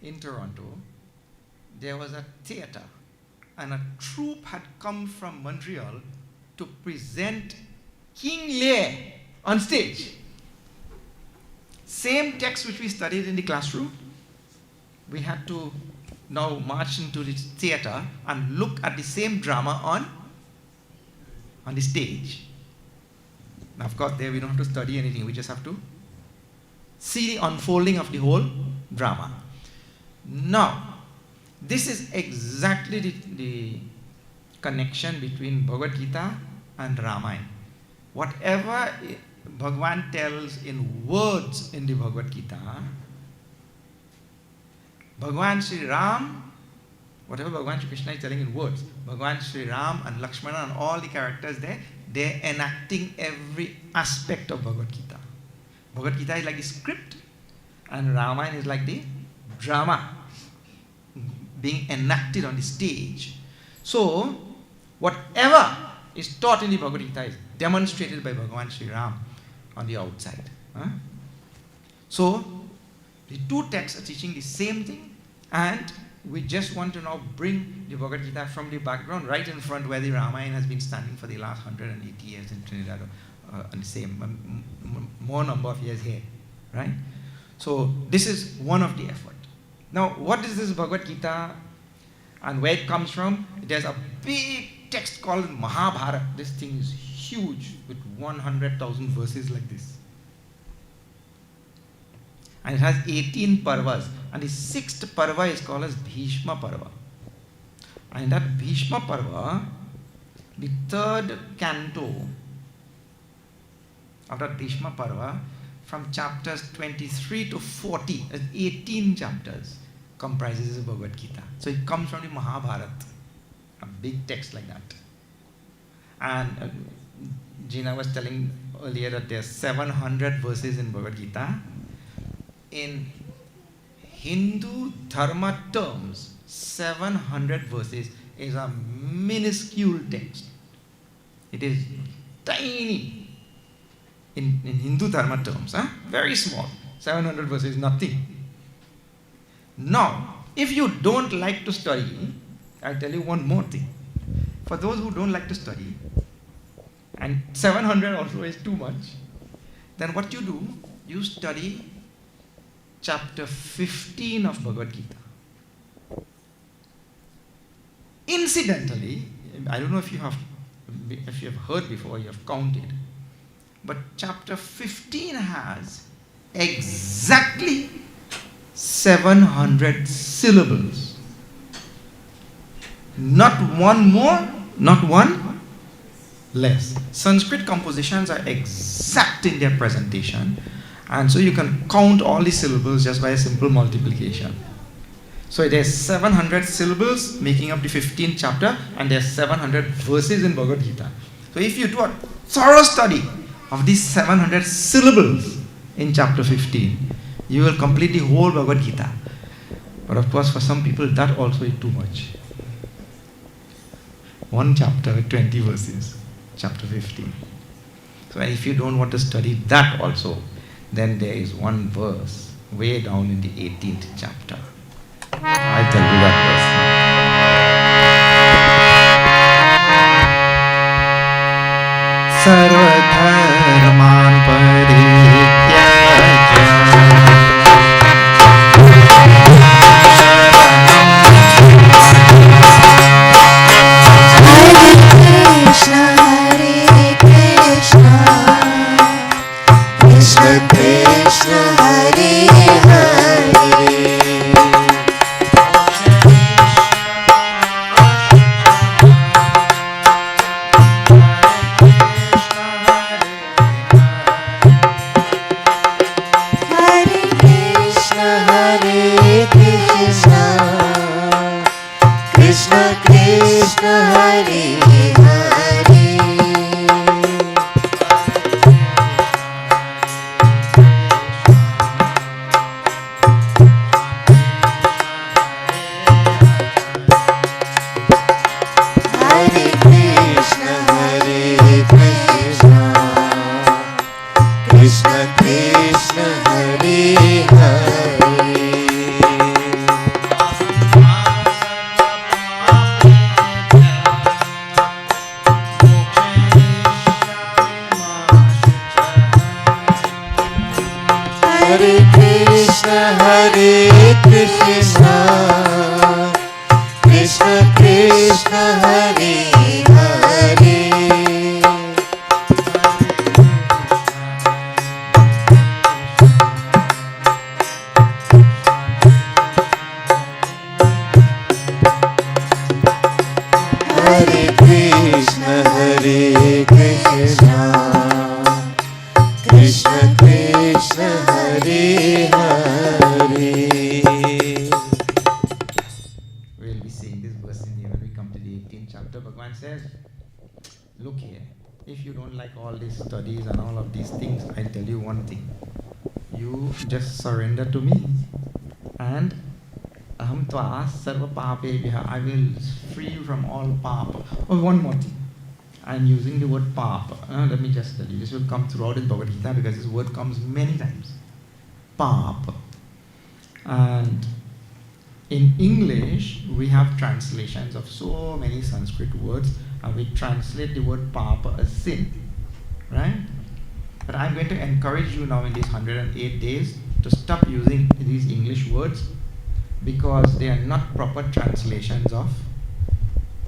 in Toronto, there was a theater, and a troupe had come from Montreal to present King Lear on stage. Same text which we studied in the classroom, we had to now march into the theater and look at the same drama on the stage. Now, of course, there we don't have to study anything, we just have to see the unfolding of the whole drama. Now, this is exactly the connection between Bhagavad Gita and Ramayana. Whatever Bhagavan tells in words in the Bhagavad Gita, Bhagavan Sri Ram, whatever Bhagavan Sri Krishna is telling in words, Bhagavan Sri Ram and Lakshmana and all the characters there, they're enacting every aspect of Bhagavad Gita. Bhagavad Gita is like the script, and Ramayana is like the drama being enacted on the stage. So, whatever is taught in the Bhagavad Gita is demonstrated by Bhagavan Sri Ram on the outside. So, the two texts are teaching the same thing, and we just want to now bring the Bhagavad Gita from the background right in front where the Ramayana has been standing for the last 180 years in Trinidad, and the same, more number of years here, right? So, this is one of the effort. Now, what is this Bhagavad Gita and where it comes from? There's a big text called Mahabharata. This thing is huge with 100,000 verses like this. And it has 18 parvas. And the 6th parva is called as Bhishma Parva. And in that Bhishma Parva, the 3rd canto of that Bhishma Parva, from chapters 23 to 40, 18 chapters, comprises the Bhagavad Gita. So it comes from the Mahabharata, a big text like that. And Jnana was telling earlier that there are 700 verses in Bhagavad Gita. In Hindu Dharma terms, 700 verses is a minuscule text. It is tiny. In Hindu Dharma terms, very small. 700 verses is nothing. Now, if you don't like to study, I'll tell you one more thing. For those who don't like to study, and 700 also is too much, then what you do, you study chapter 15 of Bhagavad Gita. Incidentally, I don't know if you have heard before, you have counted, but chapter 15 has exactly 700 syllables. Not one more, not one less. Sanskrit compositions are exact in their presentation, and so you can count all the syllables just by a simple multiplication. So there's 700 syllables making up the 15th chapter, and there's 700 verses in Bhagavad Gita. So if you do a thorough study of these 700 syllables in chapter 15, you will complete the whole Bhagavad Gita. But of course, for some people, that also is too much. One chapter with 20 verses, chapter 15. So if you don't want to study that also, then there is one verse way down in the 18th chapter. I'll tell you that verse now. Sarvadharman Krishna Krishna Hare Hare Hare Hare Hare Krishna Krishna Krishna Hare Hare Hare Krishna Krishna Krishna Hare Hare Hare Krishna Krishna Krishna Hare Hare. We'll be saying this verse in here when we come to the 18th chapter. Bhagavan says, look here, if you don't like all these studies and all of these things, I'll tell you one thing. You just surrender to me and aham tva sarva papebhya, I will free you from all papa. Oh, one more thing. I'm using the word papa. Let me just tell you, this will come throughout in Bhagavad Gita because this word comes many times. Papa. And in English, we have translations of so many Sanskrit words, and we translate the word papa as sin, right? But I'm going to encourage you now in these 108 days to stop using these English words because they are not proper translations of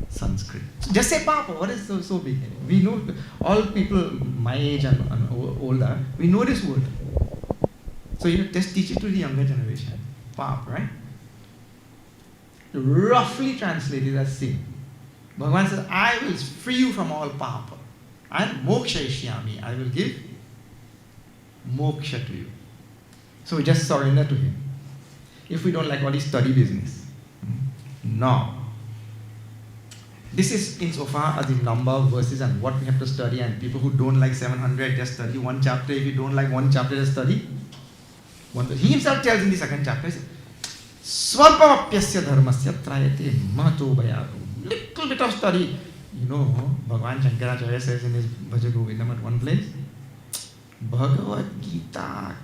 Sanskrit. So just say papa. What is so big? We know, all people my age and older, we know this word. So you just teach it to the younger generation. Papa, right? Roughly translated as sin. Bhagavan says, I will free you from all papa. And moksha ishyami, I will give moksha to you. So we just surrender to him. If we don't like all this study business. No. This is insofar as the number of verses and what we have to study, and people who don't like 700 just study one chapter. If you don't like one chapter, just study one verse. He himself tells in the second chapter, he says, Swalpamapyasya dharmasya trayate mato bhayatu. Little bit of study. You know, Bhagavan Shankaracharya says in his Bhaja Govindam at one place, Bhagavad Gita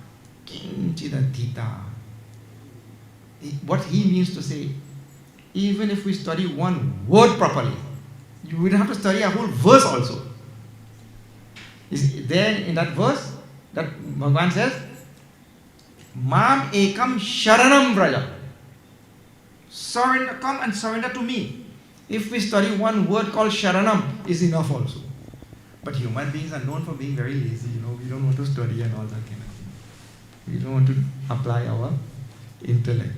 kinchidadhita. What he means to say, even if we study one word properly, you would have to study a whole verse also. Is there in that verse that Bhagavan says, Mam ekam sharanam braja. Surrender, come and surrender to me. If we study one word called sharanam, is enough also. But human beings are known for being very lazy, you know, we don't want to study and all that kind of thing. We don't want to apply our intellect.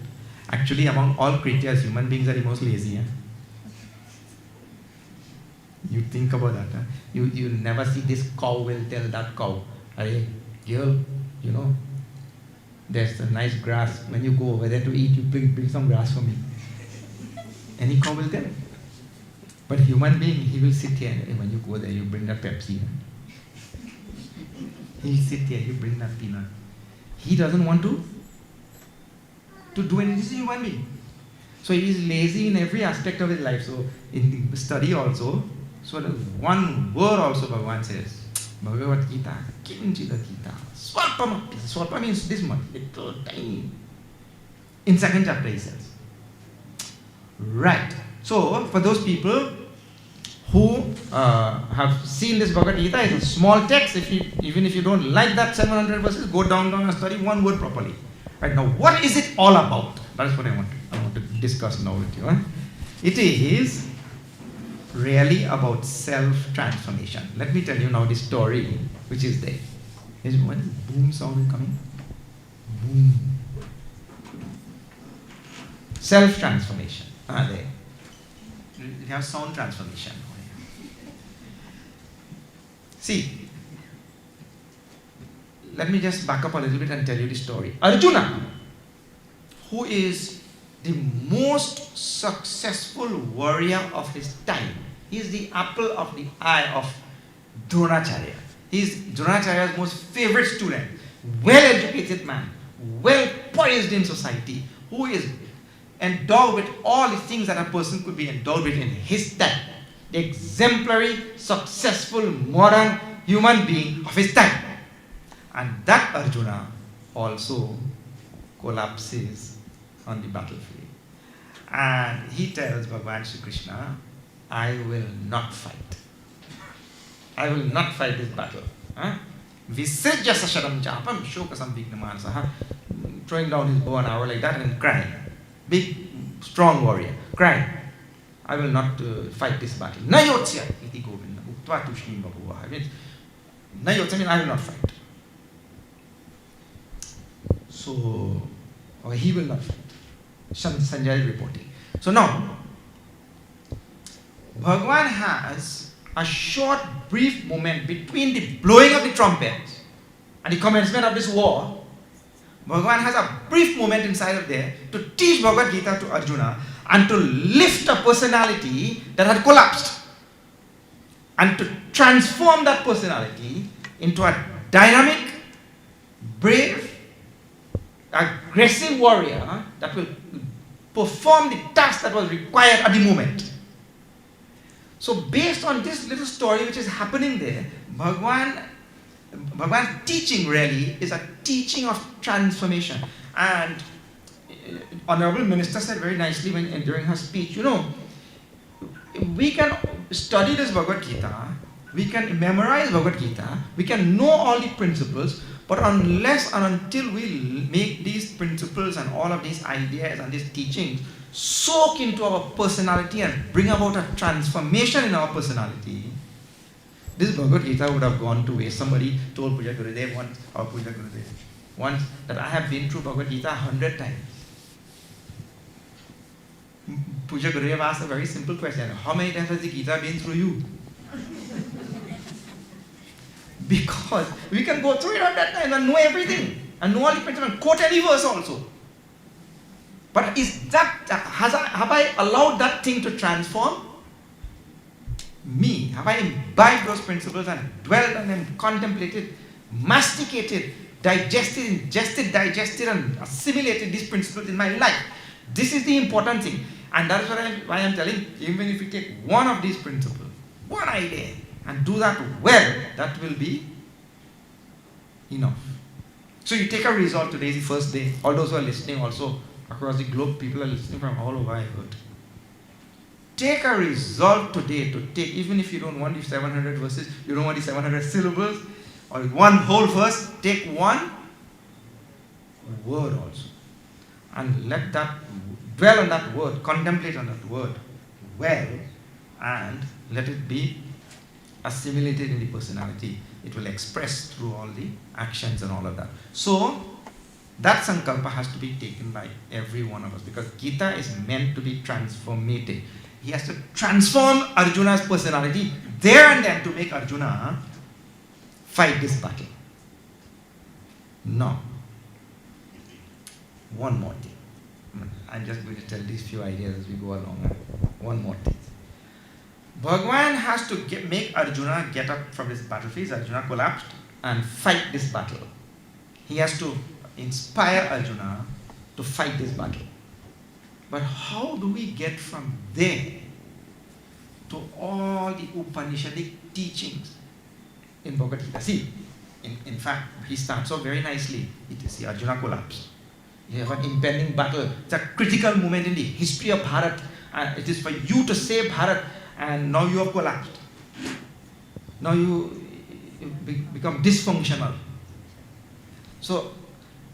Actually, among all creatures, human beings are the most lazy. Eh? You think about that. Eh? You never see this cow will tell that cow, hey, girl, you know, there's a nice grass. When you go over there to eat, you bring some grass for me. Any cow will tell. But human being, he will sit here. And when you go there, you bring that Pepsi. He'll sit here, you bring that peanut. He doesn't want to do anything. This is human being. So he is lazy in every aspect of his life. So in the study also, so one word also Bhagavan says, Bhagavad Gita, Kinchida Gita, Swalpama. Swalpa means this much, little tiny. In second chapter he says. Right. So for those people who have seen this Bhagavad Gita, it's a small text. Even if you don't like that 700 verses, go down and study one word properly. Right now, what is it all about? That's what I want to discuss now with you. Huh? It is really about self-transformation. Let me tell you now the story which is there. Is one boom sound coming? Boom. Self-transformation. There. We have sound transformation. See, let me just back up a little bit and tell you the story. Arjuna, who is the most successful warrior of his time. He is the apple of the eye of Dronacharya. He is Dronacharya's most favorite student, well-educated man, well-poised in society, who is endowed with all the things that a person could be endowed with in his time. The exemplary, successful, modern human being of his time. And that Arjuna also collapses on the battlefield. And he tells Bhagavan Sri Krishna, I will not fight. I will not fight this battle. Visajya sasharam chapam shokasam vignamansaha. Throwing down his bow and arrow like that and crying. Big, strong warrior. Crying. I will not fight this battle. Nayotsya iti govinda. Uktva tushnim bahuvaha. Nayotsya means I will not fight. So, he will not fight. Sanjay is reporting. So now, Bhagavan has a short, brief moment between the blowing of the trumpet and the commencement of this war. Bhagavan has a brief moment inside of there to teach Bhagavad Gita to Arjuna and to lift a personality that had collapsed and to transform that personality into a dynamic, brave, aggressive warrior that will perform the task that was required at the moment. So based on this little story which is happening there, Bhagavan's teaching really is a teaching of transformation. And Honorable Minister said very nicely during her speech, we can study this Bhagavad Gita, we can memorize Bhagavad Gita, we can know all the principles, but unless and until we make these principles and all of these ideas and these teachings soak into our personality and bring about a transformation in our personality, this Bhagavad Gita would have gone to waste. Somebody told Puja Gurudev once that I have been through Bhagavad Gita 100 times. Puja Gurudev asked a very simple question: how many times has the Gita been through you? Because we can go through it 100 times and know everything, and know all the principles, and quote any verse also. But have I allowed that thing to transform me? Have I imbibed those principles and dwelled on them, contemplated, masticated, digested, and assimilated these principles in my life? This is the important thing. And that is why I'm telling, even if you take one of these principles, one idea, and do that well, that will be enough. So you take a resolve. Today is the first day. All those who are listening also across the globe, people are listening from all over, I heard. Take a resolve today to take, even if you don't want the 700 verses, you don't want the 700 syllables, or one whole verse, take one word also. And let that, dwell on that word, contemplate on that word well, and let it be assimilated in the personality. It will express through all the actions and all of that. So, that sankalpa has to be taken by every one of us, because Gita is meant to be transformative. He has to transform Arjuna's personality there and then to make Arjuna fight this battle. Now, one more thing. I'm just going to tell these few ideas as we go along. One more thing. Bhagavan has to make Arjuna get up from this battlefield. Arjuna collapsed and fight this battle. He has to inspire Arjuna to fight this battle. But how do we get from there to all the Upanishadic teachings in Bhagavad Gita? See, in fact, he starts off very nicely. It is the Arjuna collapse. You have an impending battle. It's a critical moment in the history of Bharat. And it is for you to save Bharat, and now you have collapsed. Now you become dysfunctional. So,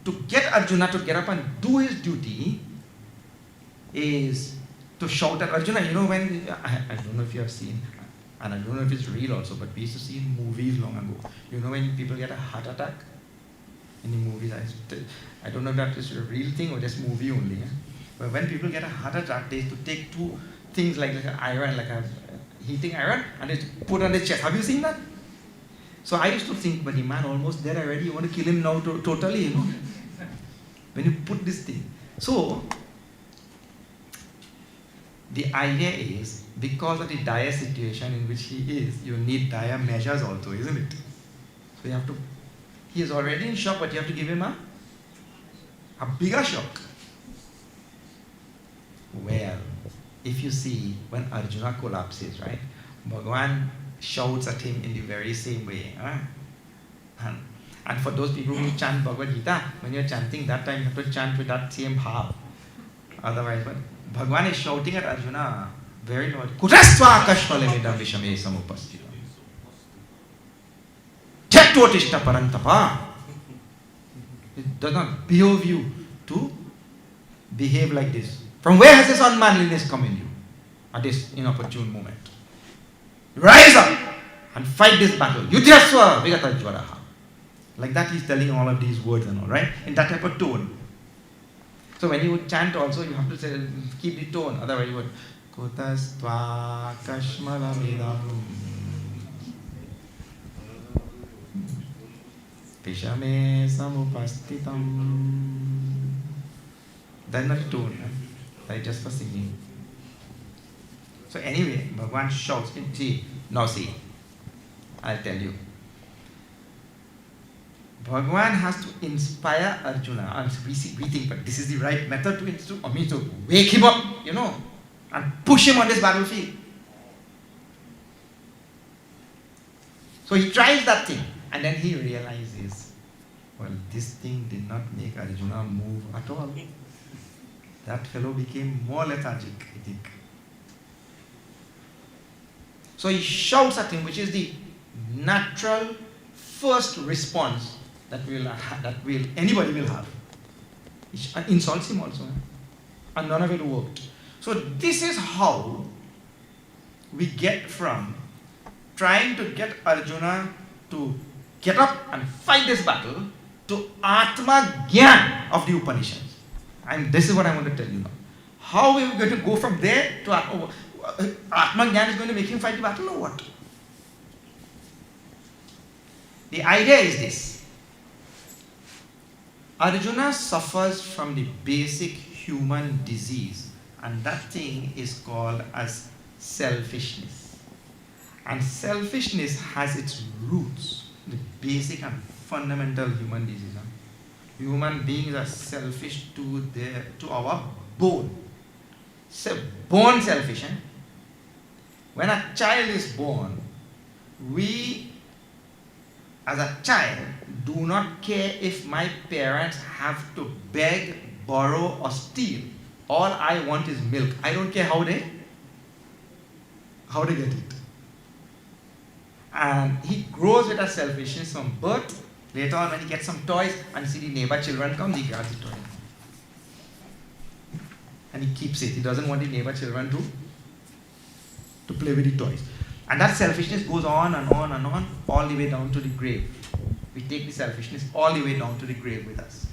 to get Arjuna to get up and do his duty is to shout at Arjuna. I don't know if you have seen, and I don't know if it's real also, but we used to see in movies long ago. When people get a heart attack in the movies, I don't know if that is a real thing or just movie only. But when people get a heart attack, they used to take two things like an iron, like a heating iron, and they put on the chest. Have you seen that? So I used to think, but the man almost dead already, you want to kill him now totally, When you put this thing. So, the idea is, because of the dire situation in which he is, you need dire measures also, isn't it? So you have to, he is already in shock, but you have to give him a bigger shock. Well, if you see when Arjuna collapses, right, Bhagavan shouts at him in the very same way. And for those people who chant Bhagavad Gita, when you're chanting that time, you have to chant with that same bhav. Otherwise, but Bhagavan is shouting at Arjuna very loud. Kutastva kashmale vedam vishame samupastita. Chattotishta parantapa. It does not behove you to behave like this. From where has this unmanliness come in you at this inopportune moment? Rise up and fight this battle. Yudhyasva vigata jvaraha. Like that he's telling all of these words and all, right? In that type of tone. So when you chant also, you have to say, keep the tone. Otherwise you would Kutastva kashmalamidam Pishame samupastitam. That's not a tone, right? Just for singing. So anyway, Bhagavan shouts, see, now see, I'll tell you. Bhagavan has to inspire Arjuna. We think, but this is the right method to wake him up, and push him on this battlefield. So he tries that thing, and then he realizes, well, this thing did not make Arjuna move at all. That fellow became more lethargic, I think. So he shouts at him, which is the natural first response that anybody will have. He insults him also, and none of it worked. So this is how we get from trying to get Arjuna to get up and fight this battle to Atma Gyan of the Upanishads. And this is what I want to tell you now. How are we going to go from there to Atma Gyan is going to make him fight the battle or what? The idea is this. Arjuna suffers from the basic human disease, and that thing is called as selfishness. And selfishness has its roots, the basic and fundamental human disease. Human beings are selfish to our bone. Born selfish. When a child is born, we as a child do not care if my parents have to beg, borrow or steal. All I want is milk. I don't care how they get it. And he grows with a selfishness from birth. Later on, when he gets some toys and see the neighbor children come, he grabs the toy. And he keeps it. He doesn't want the neighbor children to play with the toys. And that selfishness goes on and on and on, all the way down to the grave. We take the selfishness all the way down to the grave with us.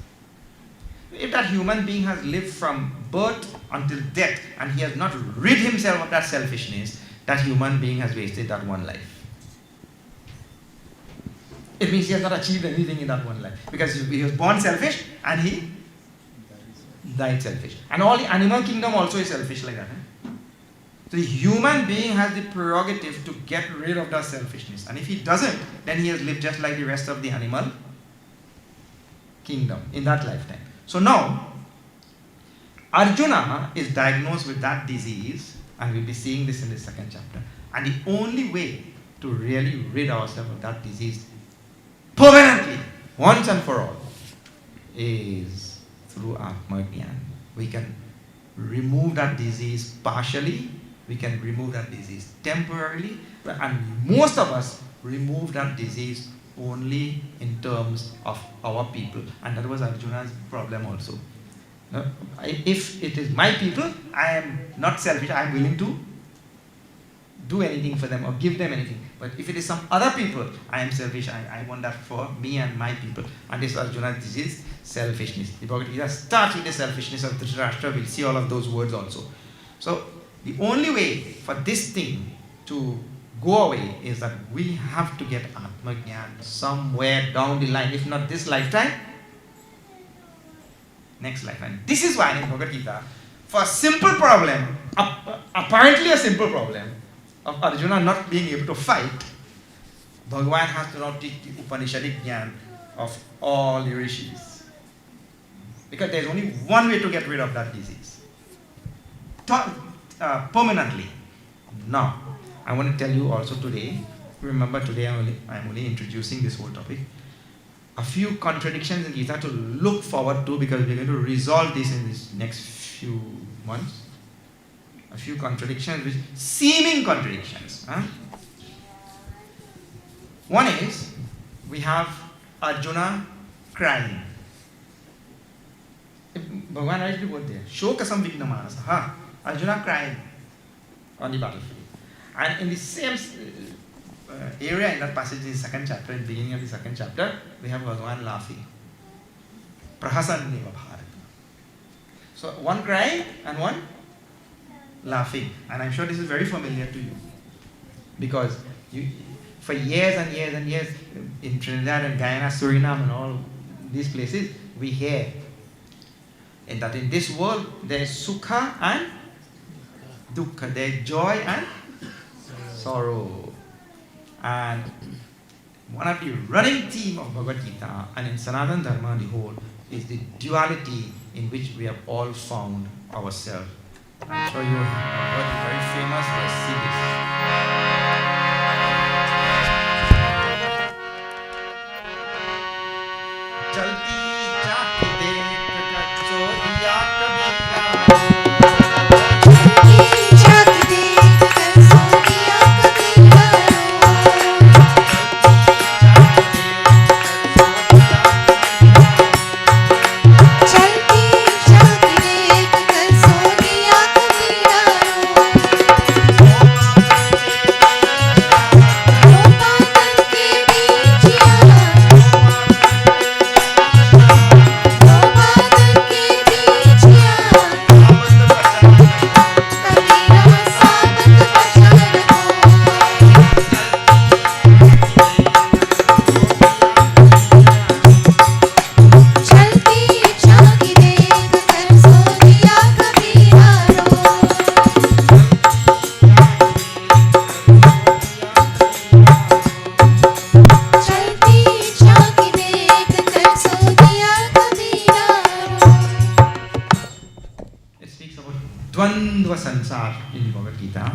If that human being has lived from birth until death and he has not rid himself of that selfishness, that human being has wasted that one life. It means he has not achieved anything in that one life. Because he was born selfish and he died selfish. And all the animal kingdom also is selfish like that. So the human being has the prerogative to get rid of that selfishness. And if he doesn't, then he has lived just like the rest of the animal kingdom in that lifetime. So now, Arjuna is diagnosed with that disease, and we'll be seeing this in the second chapter. And the only way to really rid ourselves of that disease permanently, once and for all, is through Atma Gyan. We can remove that disease partially, we can remove that disease temporarily, and most of us remove that disease only in terms of our people. And that was Arjuna's problem also. If it is my people, I am not selfish, I am willing to do anything for them or give them anything. But if it is some other people, I am selfish, I want that for me and my people. And this Arjuna's disease, selfishness. The Bhagavad Gita starts with the selfishness of Dhritarashtra. We'll see all of those words also. So the only way for this thing to go away is that we have to get Atma Gyan somewhere down the line. If not this lifetime, next lifetime. This is why in Bhagavad Gita, for a simple problem, apparently a simple problem, of Arjuna not being able to fight, Bhagavan has to now teach the Upanishadic Jnana of all the rishis. Because there's only one way to get rid of that disease. Permanently. Now, I want to tell you also today, remember today I'm only introducing this whole topic, a few contradictions in Gita to look forward to, because we're going to resolve this in these next few months. A few contradictions, which seeming contradictions. One is, we have Arjuna crying. Bhagavan writes the word there. Shokasam vigna manasa. Arjuna crying on the battlefield. And in the same area in that passage in the second chapter, in the beginning of the second chapter, we have Bhagavan laughing. Prahasan neva bharata. So one crying and one laughing. And I'm sure this is very familiar to you. Because for years and years and years, in Trinidad and Guyana, Suriname and all these places, we hear that in this world there is sukha and dukkha. There is joy and sorrow. And one of the running theme of Bhagavad Gita and in Sanatana Dharma the whole is the duality in which we have all found ourselves. I'm sure you have heard the very famous verse, see this. Jalti jaake dekh kachcho diya kabira. In Bhagavad Gita,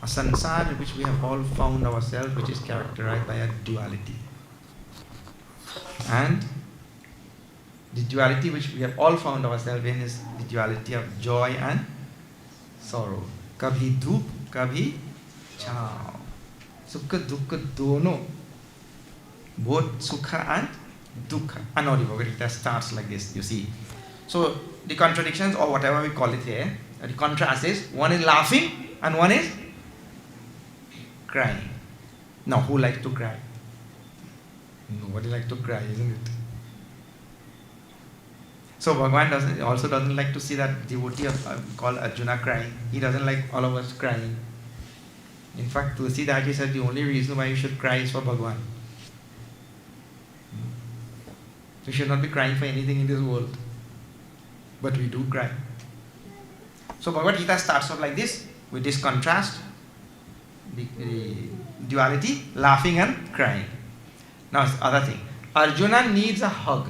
a sansar in which we have all found ourselves, which is characterized by a duality. And the duality which we have all found ourselves in is the duality of joy and sorrow. Kabhi dhup, kabhi chao. Sukha dukkha dono. Both sukha and dukkha. And now the Bhagavad Gita starts like this, you see. So the contradictions, or whatever we call it here, the contrast is, one is laughing and one is crying. Now, who likes to cry? Nobody likes to cry, isn't it? So Bhagavan also doesn't like to see that devotee called Arjuna crying. He doesn't like all of us crying. In fact, Tulsidaji said the only reason why you should cry is for Bhagavan. We should not be crying for anything in this world. But we do cry. So Bhagavad Gita starts off like this, with this contrast, the duality, laughing and crying. Now, other thing, Arjuna needs a hug.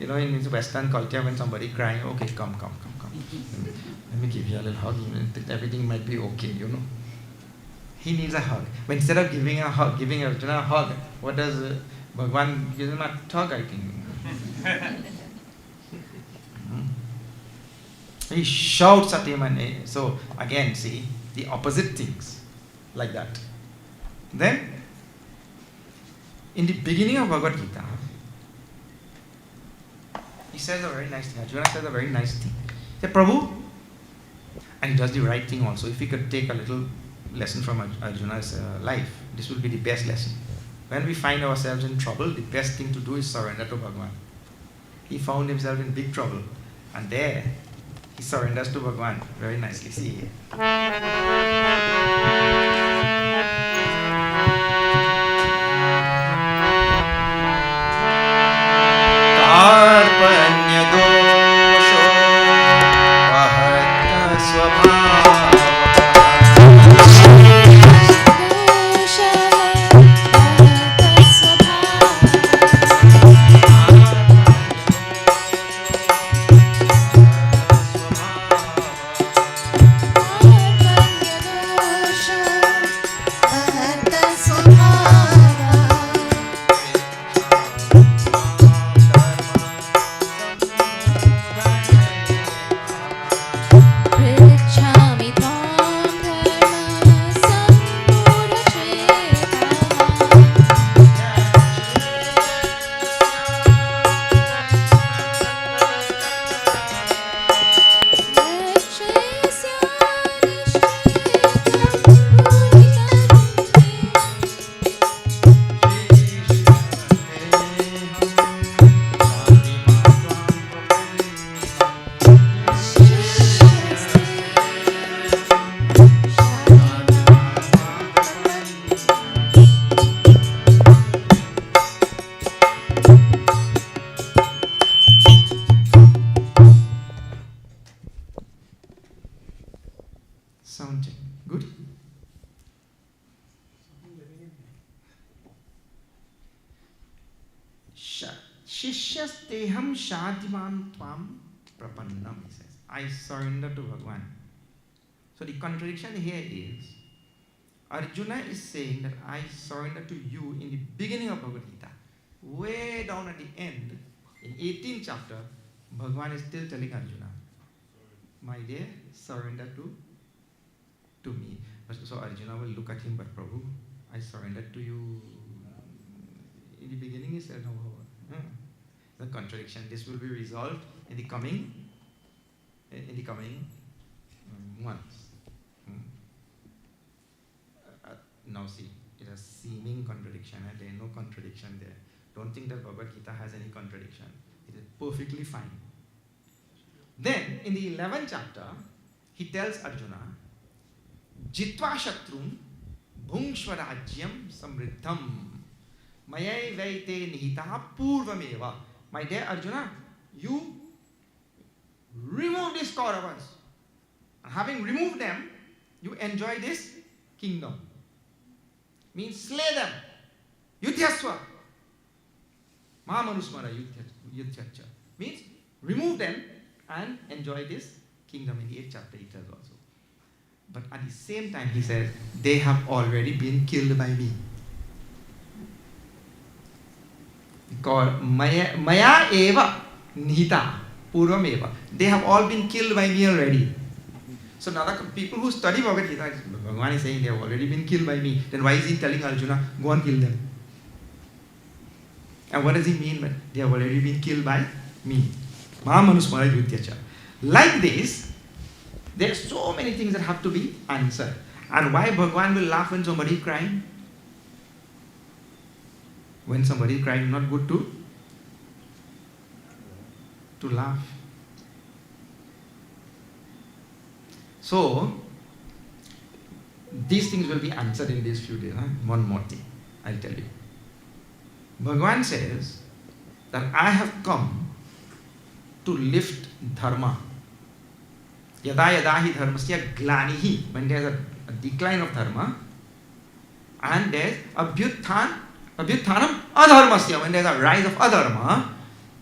You know, in Western culture, when somebody crying, okay, come. Let me give you a little hug. Everything might be okay, you know. He needs a hug. But instead of giving Arjuna a hug, what does Bhagavan give him a hug, I think. He shouts at him, and so again, see, the opposite things, like that. Then, in the beginning of Bhagavad Gita, he says a very nice thing. Arjuna says a very nice thing. He says, Prabhu, and he does the right thing also. If we could take a little lesson from Arjuna's life, this would be the best lesson. When we find ourselves in trouble, the best thing to do is surrender to Bhagavan. He found himself in big trouble, and there, he surrenders to Bhagavan very nicely. See here. Karpanya dosho Sound check. Good? Shishyasteham shadiman tvam prapannam, he says. I surrender to Bhagwan. So the contradiction here is, Arjuna is saying that I surrender to you in the beginning of Bhagavad Gita. Way down at the end, in 18th chapter, Bhagwan is still telling Arjuna, my dear, surrender to me. So Arjuna will look at him, but Prabhu, I surrendered to you. In the beginning he said, no. The contradiction. This will be resolved in the coming months. Now see, it is a seeming contradiction. There is no contradiction there. Don't think that Bhagavad Gita has any contradiction. It is perfectly fine. Then, in the 11th chapter, he tells Arjuna, Jitva Shatrum Bhungshvarajyam Samriddham Mayai Vaite Nihitaha Purvameva. My dear Arjuna, you remove these Kauravas. Having removed them, you enjoy this kingdom. Means slay them. Yudhyasva. Mahamanusmara Yudhyacha. Means remove them and enjoy this kingdom. In the 8th chapter he tells also. But at the same time he says, they have already been killed by me. Called Maya Eva Nihita Purvam Eva. They have all been killed by me already. So now the people who study Bhagavad Gita, Bhagavan is saying they have already been killed by me. Then why is he telling Arjuna, go and kill them? And what does he mean by they have already been killed by me? Mahamanusmara Yudhyacha. Like this, there are so many things that have to be answered. And why Bhagavan will laugh when somebody is crying? When somebody is crying, not good to laugh. So, these things will be answered in these few days. One more thing, I'll tell you. Bhagavan says that I have come to lift dharma. Yada yada hi dharmasya glanihi, when there's a decline of dharma, and there's abhyuthanam adharmasya, when there's a rise of adharma,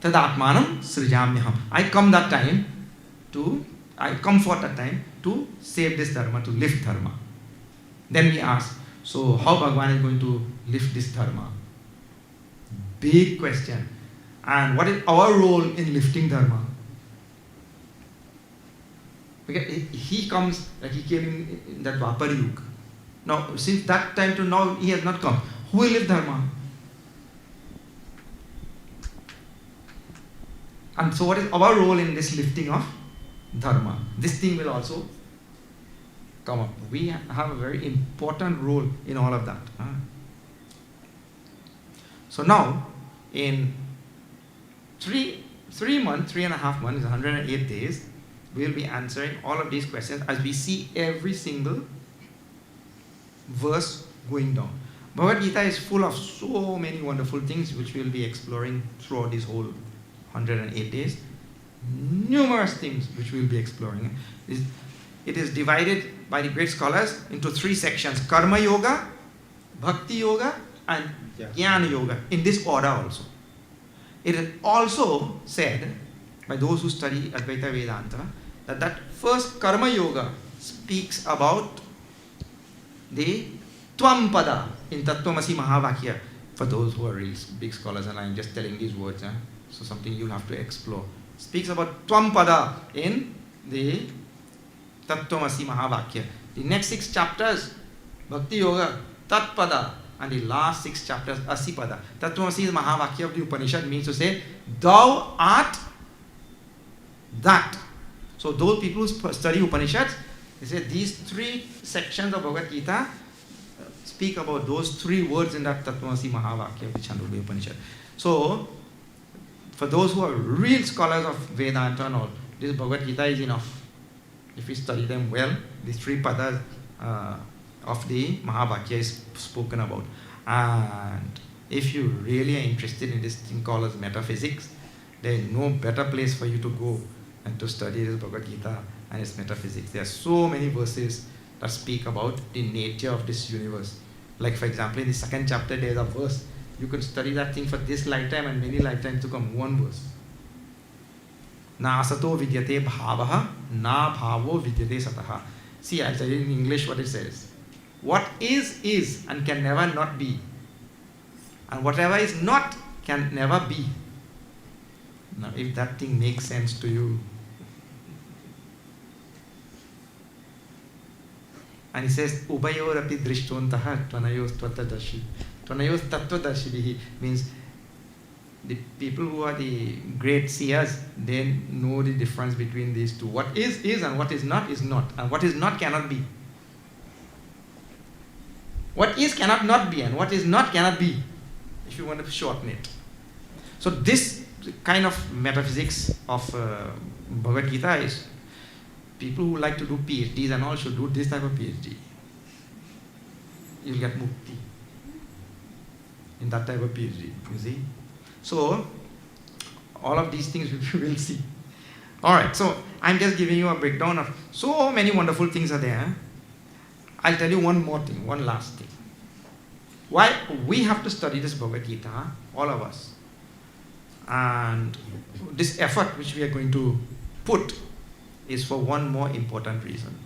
tadatmanam srijamyaham. I come for that time to save this dharma, to lift dharma. Then we ask, so how Bhagavan is going to lift this dharma? Big question. And what is our role in lifting dharma? Because he comes, like he came in that Dwapar Yuga. Now, since that time to now, he has not come. Who will lift dharma? And so what is our role in this lifting of dharma? This thing will also come up. We have a very important role in all of that. So now, in 3.5 months, 108 days, we will be answering all of these questions as we see every single verse going down. Bhagavad Gita is full of so many wonderful things which we will be exploring throughout this whole 108 days. Numerous things which we will be exploring. It is divided by the great scholars into 3 sections: Karma Yoga, Bhakti Yoga, and Jnana Yoga, in this order also. It is also said by those who study Advaita Vedanta that first Karma Yoga speaks about the Twampada in Tattvamasi Mahavakya. For those who are really big scholars, and I am just telling these words, so something you'll have to explore. Speaks about Twampada in the Tattvamasi Mahavakya. The next 6 chapters, Bhakti Yoga, Tatpada, and the last 6 chapters, Asipada. Tattvamasi is Mahavakya of the Upanishad, means to say, thou art that. So those people who study Upanishads, they say these 3 sections of Bhagavad Gita speak about those 3 words in that Tattvamasi Mahavakya, which handle the Upanishad. So, for those who are real scholars of Vedanta and all, this Bhagavad Gita is enough. If we study them well, these 3 padas of the Mahavakya is spoken about. And if you really are interested in this thing called as metaphysics, there is no better place for you to go and to study this Bhagavad Gita and its metaphysics. There are so many verses that speak about the nature of this universe. Like for example, in the second chapter, there is a verse. You can study that thing for this lifetime and many lifetimes to come. One verse. Na asato vidyate bhavaha, na bhavo vidyate sataha. See, I'll tell you in English what it says. What is and can never not be. And whatever is not can never be. Now, if that thing makes sense to you. And he says, Ubayorapi drishtontaha tvanayos tvatadarshi. Tvanayos tattvadarshibhihi means the people who are the great seers, they know the difference between these two. What is, and what is not, and what is not cannot be. What is cannot not be, and what is not cannot be, if you want to shorten it. So this kind of metaphysics of Bhagavad Gita is, people who like to do PhDs and all should do this type of PhD. You'll get mukti in that type of PhD, you see. So, all of these things we will see. Alright, so I'm just giving you a breakdown of so many wonderful things are there. I'll tell you one more thing, one last thing. Why we have to study this Bhagavad Gita, all of us. And this effort which we are going to put is for one more important reason.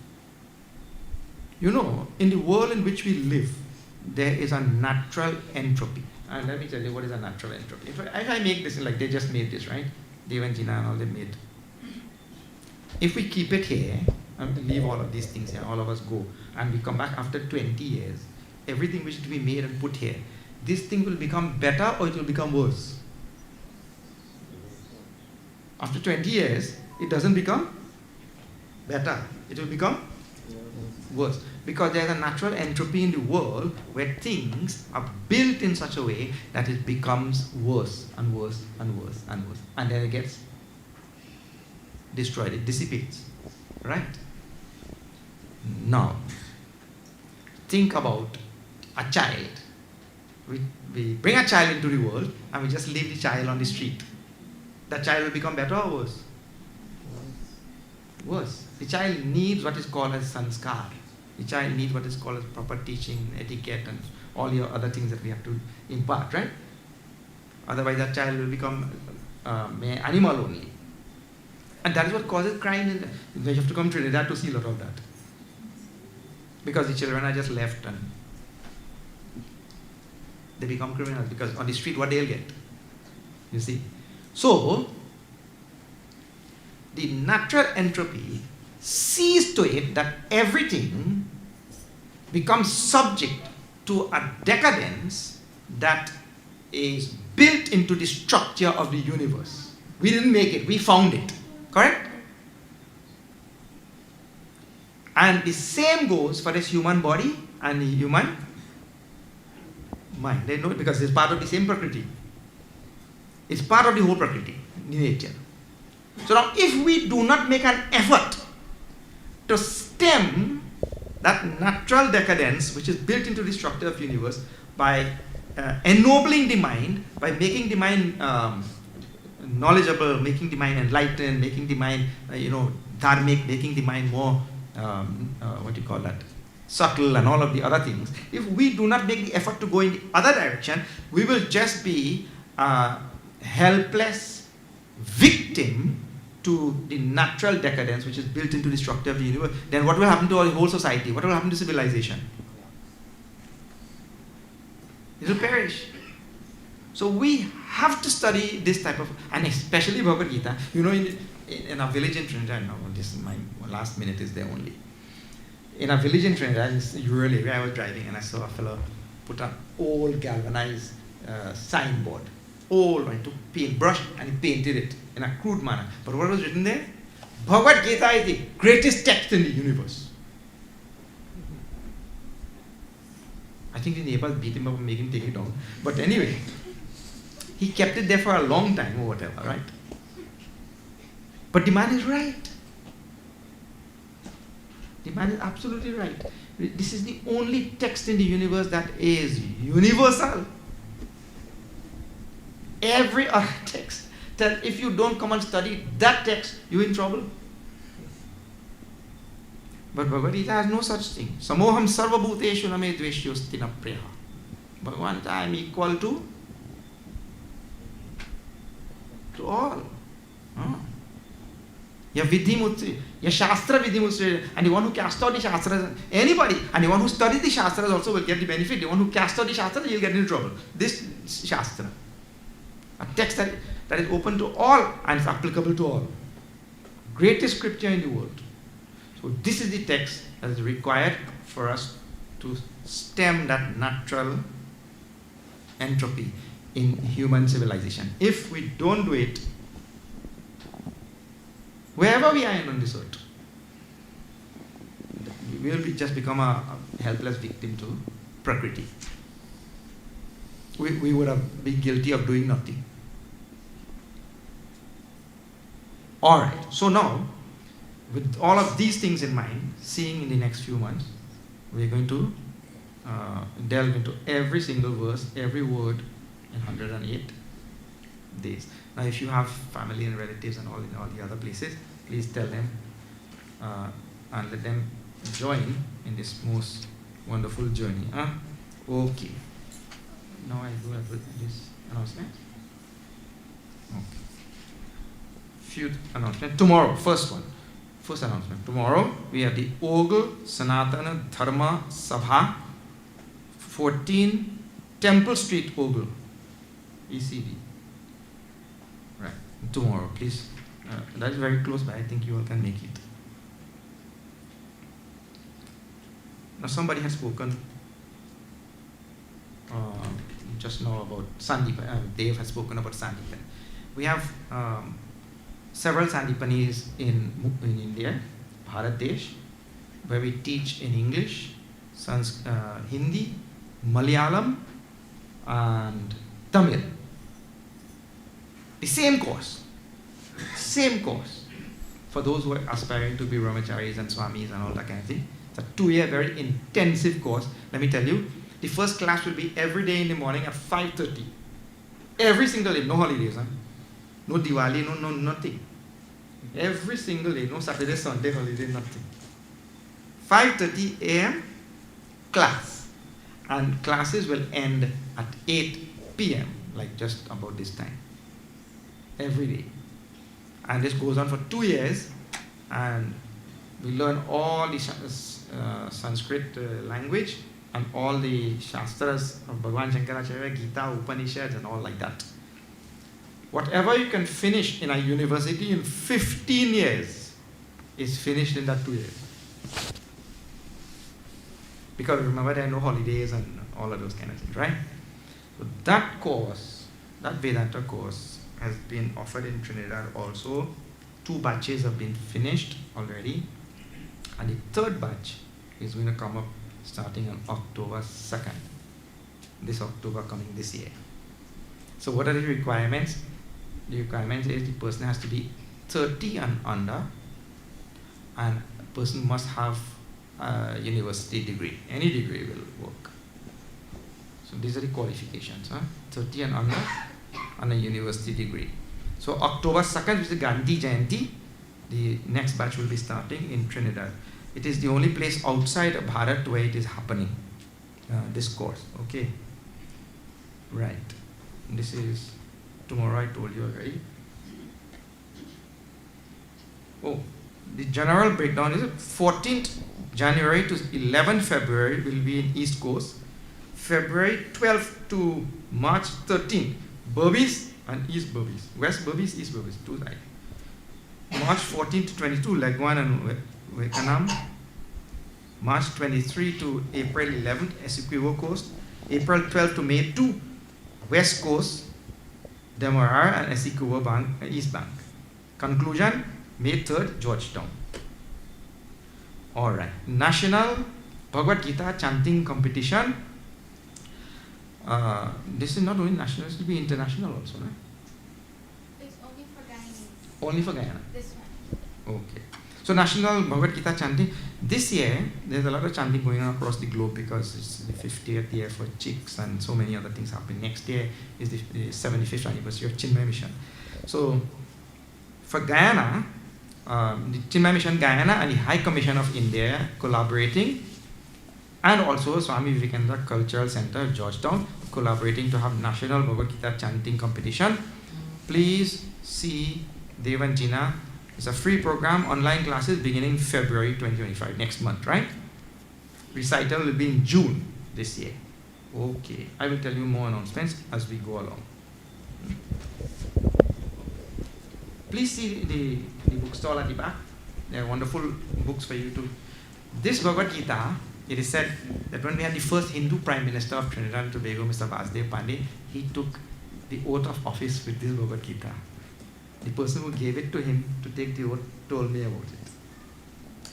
You know, in the world in which we live, there is a natural entropy. And let me tell you what is a natural entropy. If I make this, like they just made this, right? Dev and Jnana and all they made. If we keep it here, and leave all of these things here, all of us go, and we come back after 20 years, everything which we made and put here, this thing will become better or it will become worse. After 20 years, it doesn't become better. It will become worse. Because there is a natural entropy in the world where things are built in such a way that it becomes worse and worse and worse and worse. And then it gets destroyed. It dissipates. Right? Now, think about a child. We bring a child into the world and we just leave the child on the street. That child will become better or worse? Worse. The child needs what is called as sanskar. The child needs what is called as proper teaching, etiquette, and all your other things that we have to impart, right? Otherwise, that child will become animal only. And that is what causes crime. You have to come to Trinidad to see a lot of that. Because the children are just left and they become criminals. Because on the street, what they'll get. You see? So, the natural entropy sees to it that everything becomes subject to a decadence that is built into the structure of the universe. We didn't make it, we found it. Correct? And the same goes for this human body and the human mind. They know it because it's part of the same Prakriti. It's part of the whole Prakriti, the nature. So now if we do not make an effort to stem that natural decadence which is built into the structure of the universe by ennobling the mind, by making the mind knowledgeable, making the mind enlightened, making the mind, dharmic, making the mind more, subtle and all of the other things. If we do not make the effort to go in the other direction, we will just be a helpless victim to the natural decadence which is built into the structure of the universe. Then what will happen to our whole society? What will happen to civilization? It will perish. So we have to study this type of, and especially Bhagavad Gita. You know, in a village in Trinidad, now this is my last minute is there only. In a village in Trinidad, really, where I was driving and I saw a fellow put an old galvanized signboard. Old one, took paintbrush and he painted it in a crude manner. But what was written there? Bhagavad Gita is the greatest text in the universe. I think the neighbors beat him up and made him take it down. But anyway, he kept it there for a long time or whatever, right? But the man is right. The man is absolutely right. This is the only text in the universe that is universal. Every other text, that if you don't come and study that text, you're in trouble. But Bhagavad Gita has no such thing. Samoham sarva bhuteshu name dveshyosti na priya. Bhagavan, I am equal to all. Ya vidhimutri, ya shastra vidhimutri, and the one who cast out the shastras, anybody, and the one who studies the shastras also will get the benefit. The one who cast out the shastras, he'll get into trouble. This shastra, a text that is open to all and is applicable to all. Greatest scripture in the world. So this is the text that is required for us to stem that natural entropy in human civilization. If we don't do it, wherever we are on this earth, we will just become a helpless victim to Prakriti. We would have been guilty of doing nothing. Alright, so now, with all of these things in mind, seeing in the next few months, we're going to delve into every single verse, every word in 108 days. Now, if you have family and relatives and all in all the other places, please tell them and let them join in this most wonderful journey. Okay. Now I go with this announcement. Okay. Few announcements. Tomorrow, first announcement. Tomorrow we have the Ogle Sanatana Dharma Sabha, 14 Temple Street, Ogle, ECD. Right. Tomorrow, please. That is very close by. I think you all can make it. Now somebody has spoken just now about Sandipan. Dave has spoken about Sandipan. We have several Sandipanis in India, Bharat Desh, where we teach in English, Hindi, Malayalam, and Tamil. The same course. For those who are aspiring to be brahmacharis and swamis and all that kind of thing. It's a 2-year, very intensive course. Let me tell you, the first class will be every day in the morning at 5:30. Every single day, no holidays, no Diwali, no nothing. Every single day, no Saturday, Sunday, holiday, nothing. 5:30 a.m. class. And classes will end at 8 p.m., like just about this time. Every day. And this goes on for 2 years, and we learn all the Sanskrit language and all the Shastras of Bhagavan Shankaracharya, Gita, Upanishads, and all like that. Whatever you can finish in a university in 15 years is finished in that 2 years. Because remember, there are no holidays and all of those kind of things, right? So that course, that Vedanta course, has been offered in Trinidad also. 2 batches have been finished already. And the 3rd batch is going to come up starting on October 2nd. This October coming this year. So what are the requirements? The requirement is the person has to be 30 and under, and a person must have a university degree. Any degree will work. So these are the qualifications. 30 and under, and a university degree. So October 2nd, which is Gandhi Jayanti, the next batch will be starting in Trinidad. It is the only place outside of Bharat where it is happening, this course. Okay. Right. This is tomorrow, I told you already. Oh, the general breakdown is 14th January to 11th February will be in East Coast. February 12th to March 13th, Berbice and East Berbice. West Berbice, East Berbice, 2 sides. March 14th to 22, Legwan and Vekanam. March 23 to April 11th, Essequibo Coast. April 12th to May 2, West Coast, Demerara and Essequibo Bank, East Bank. Conclusion, May 3rd, Georgetown. Alright. National Bhagavad Gita chanting competition. This is not only national, it will be international also, right? It's only for Guyanese. Only for Guyana? This one. Okay. So National Bhagavad Gita chanting. This year, there's a lot of chanting going on across the globe because it's the 50th year for chicks and so many other things happening. Next year is the 75th anniversary of Chinmayananda Mission. So, for Guyana, the Chinmaya Mission Guyana and the High Commission of India collaborating, and also Swami Vivekananda Cultural Center, Georgetown, collaborating to have National Bhagavad Gita chanting competition. Please see Dev and Jnana. It's a free program, online classes beginning February 2025, next month, right? Recital will be in June this year. Okay, I will tell you more announcements as we go along. Please see the bookstall at the back. There are wonderful books for you to. This Bhagavad Gita, it is said that when we had the first Hindu Prime Minister of Trinidad and Tobago, Mr. Vasudev Pandey, he took the oath of office with this Bhagavad Gita. The person who gave it to him to take the oath told me about it.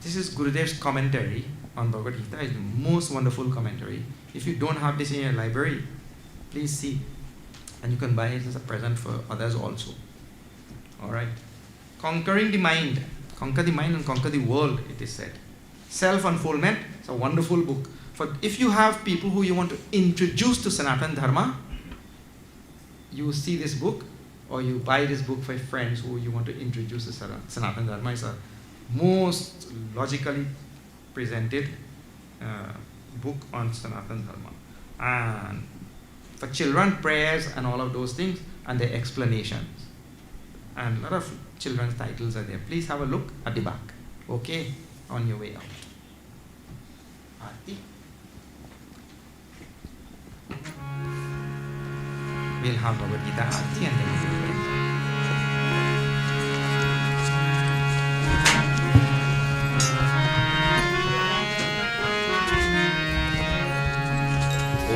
This is Gurudev's commentary on Bhagavad Gita. It's the most wonderful commentary. If you don't have this in your library, please see. And you can buy it as a present for others also. Alright. Conquering the mind. Conquer the mind and conquer the world, it is said. Self-unfoldment. It's a wonderful book. For if you have people who you want to introduce to Sanatana Dharma, you see this book, or you buy this book for friends who you want to introduce to Sanatana Dharma. It's a most logically presented book on Sanatana Dharma. And for children, prayers and all of those things, and their explanations. And a lot of children's titles are there. Please have a look at the back. Okay? On your way out. Aarti. We'll have Bhagavad Gita Aarti and then we'll begin.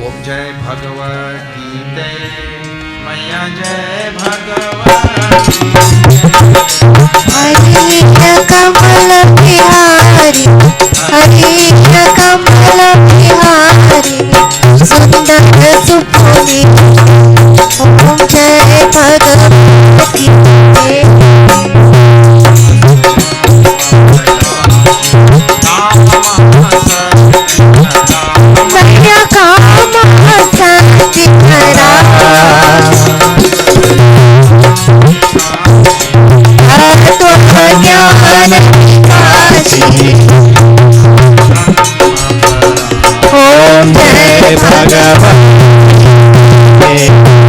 Om Jai Bhagavad Gita, Maya Jai Bhagavad Hariya Kamala Bihari, Hariya Kamala Bihari, Sundara Supuni, Om Jai Bhagavad Gita. Maya Kama Santi Hara, Jnana Vikashi. Om Jai Bhagavad Mayakari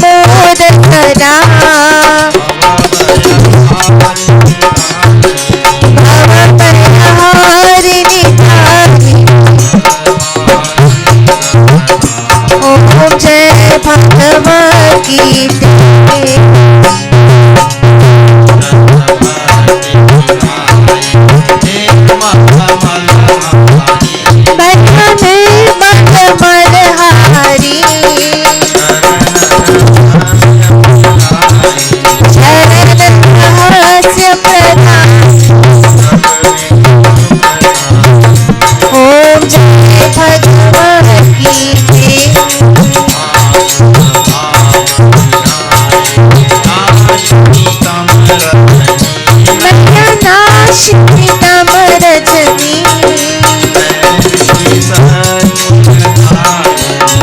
Bod Sada Bhavaparahari Nidhari. Om Jai Bhagavad Gita. Bhajane Bhagamadhari, Sharan Rahasya Pradhan. Om Jai Bhagavad Gita. Maya Nashini Namarajani,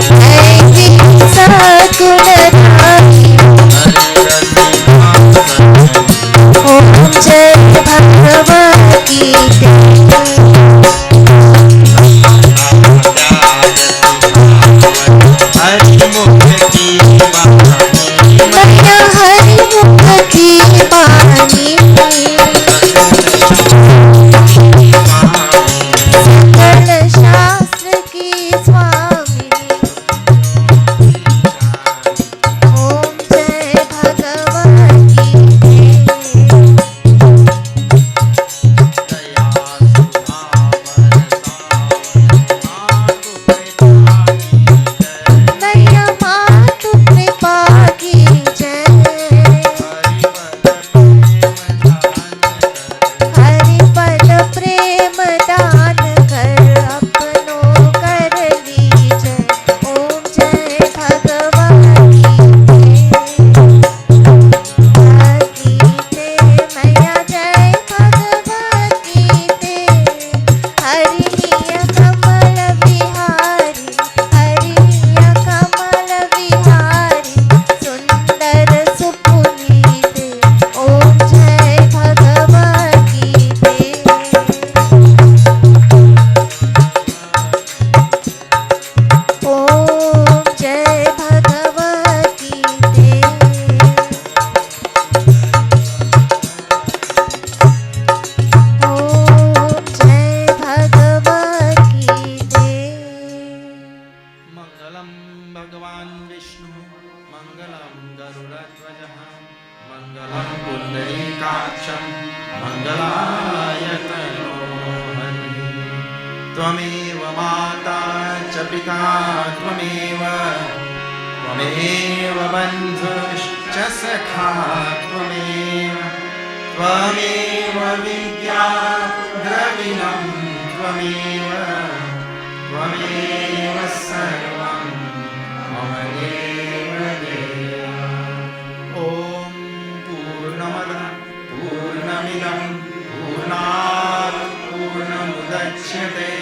Aidi Sagunadhani. Om Jai Bhagavad Gita. Maya Hari Mukha Ki Bani, Sakala Shastra Ki Swamini. Om Jai Bhagavad Gita. Maya Matu Pripal Mangalam Garudatvajaha Mangalam Pundarikaksham Mangalayatano Hari Tvameva Mata Cha Pita Tvameva Tvameva Bandhushcha Sakha Tvameva Tvameva Vidya Dravinam Tvameva Tvameva Sarvam Mama Deva Deva Om Purnamada Purnamidam Purnat Purnamudachyate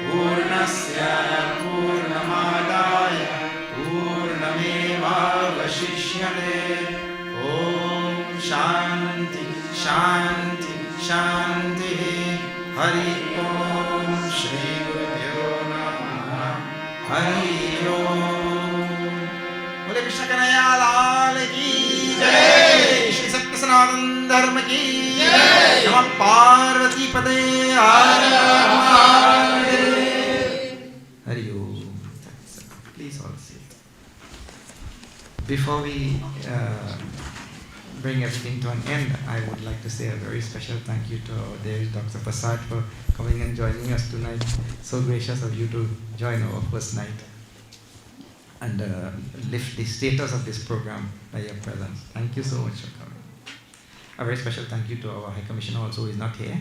Purnasya Purnamadaya Purnameva Vashishyate Om Shanti Shanti Shanti Hari Om Shri Gurubhyo Namaha Hari Om Bole Krishna Kanhaiya Lal ki Jai Shri Satya Sanatana Dharma ki Jai Namah Parvati Pade Har Har Mahadev Hari Om. Please all sit. Before we bring everything to an end, I would like to say a very special thank you to our dear Dr. Prasad for coming and joining us tonight. So gracious of you to join our first night and lift the status of this program by your presence. Thank you so much for coming. A very special thank you to our High Commissioner also who is not here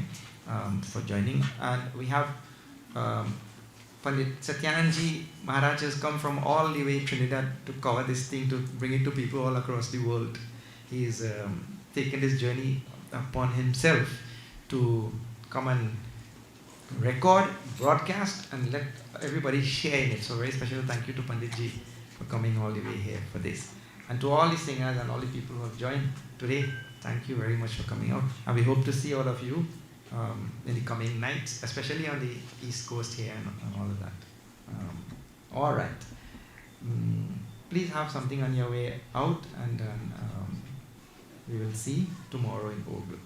for joining. And we have Pandit Satyanandaji Maharaj has come from all the way Trinidad to cover this thing, to bring it to people all across the world. He's taken this journey upon himself to come and record, broadcast, and let everybody share in it. So very special thank you to Panditji for coming all the way here for this. And to all the singers and all the people who have joined today, thank you very much for coming out. And we hope to see all of you in the coming nights, especially on the East Coast here and all of that. All right. Please have something on your way out, and we will see tomorrow in Ogle.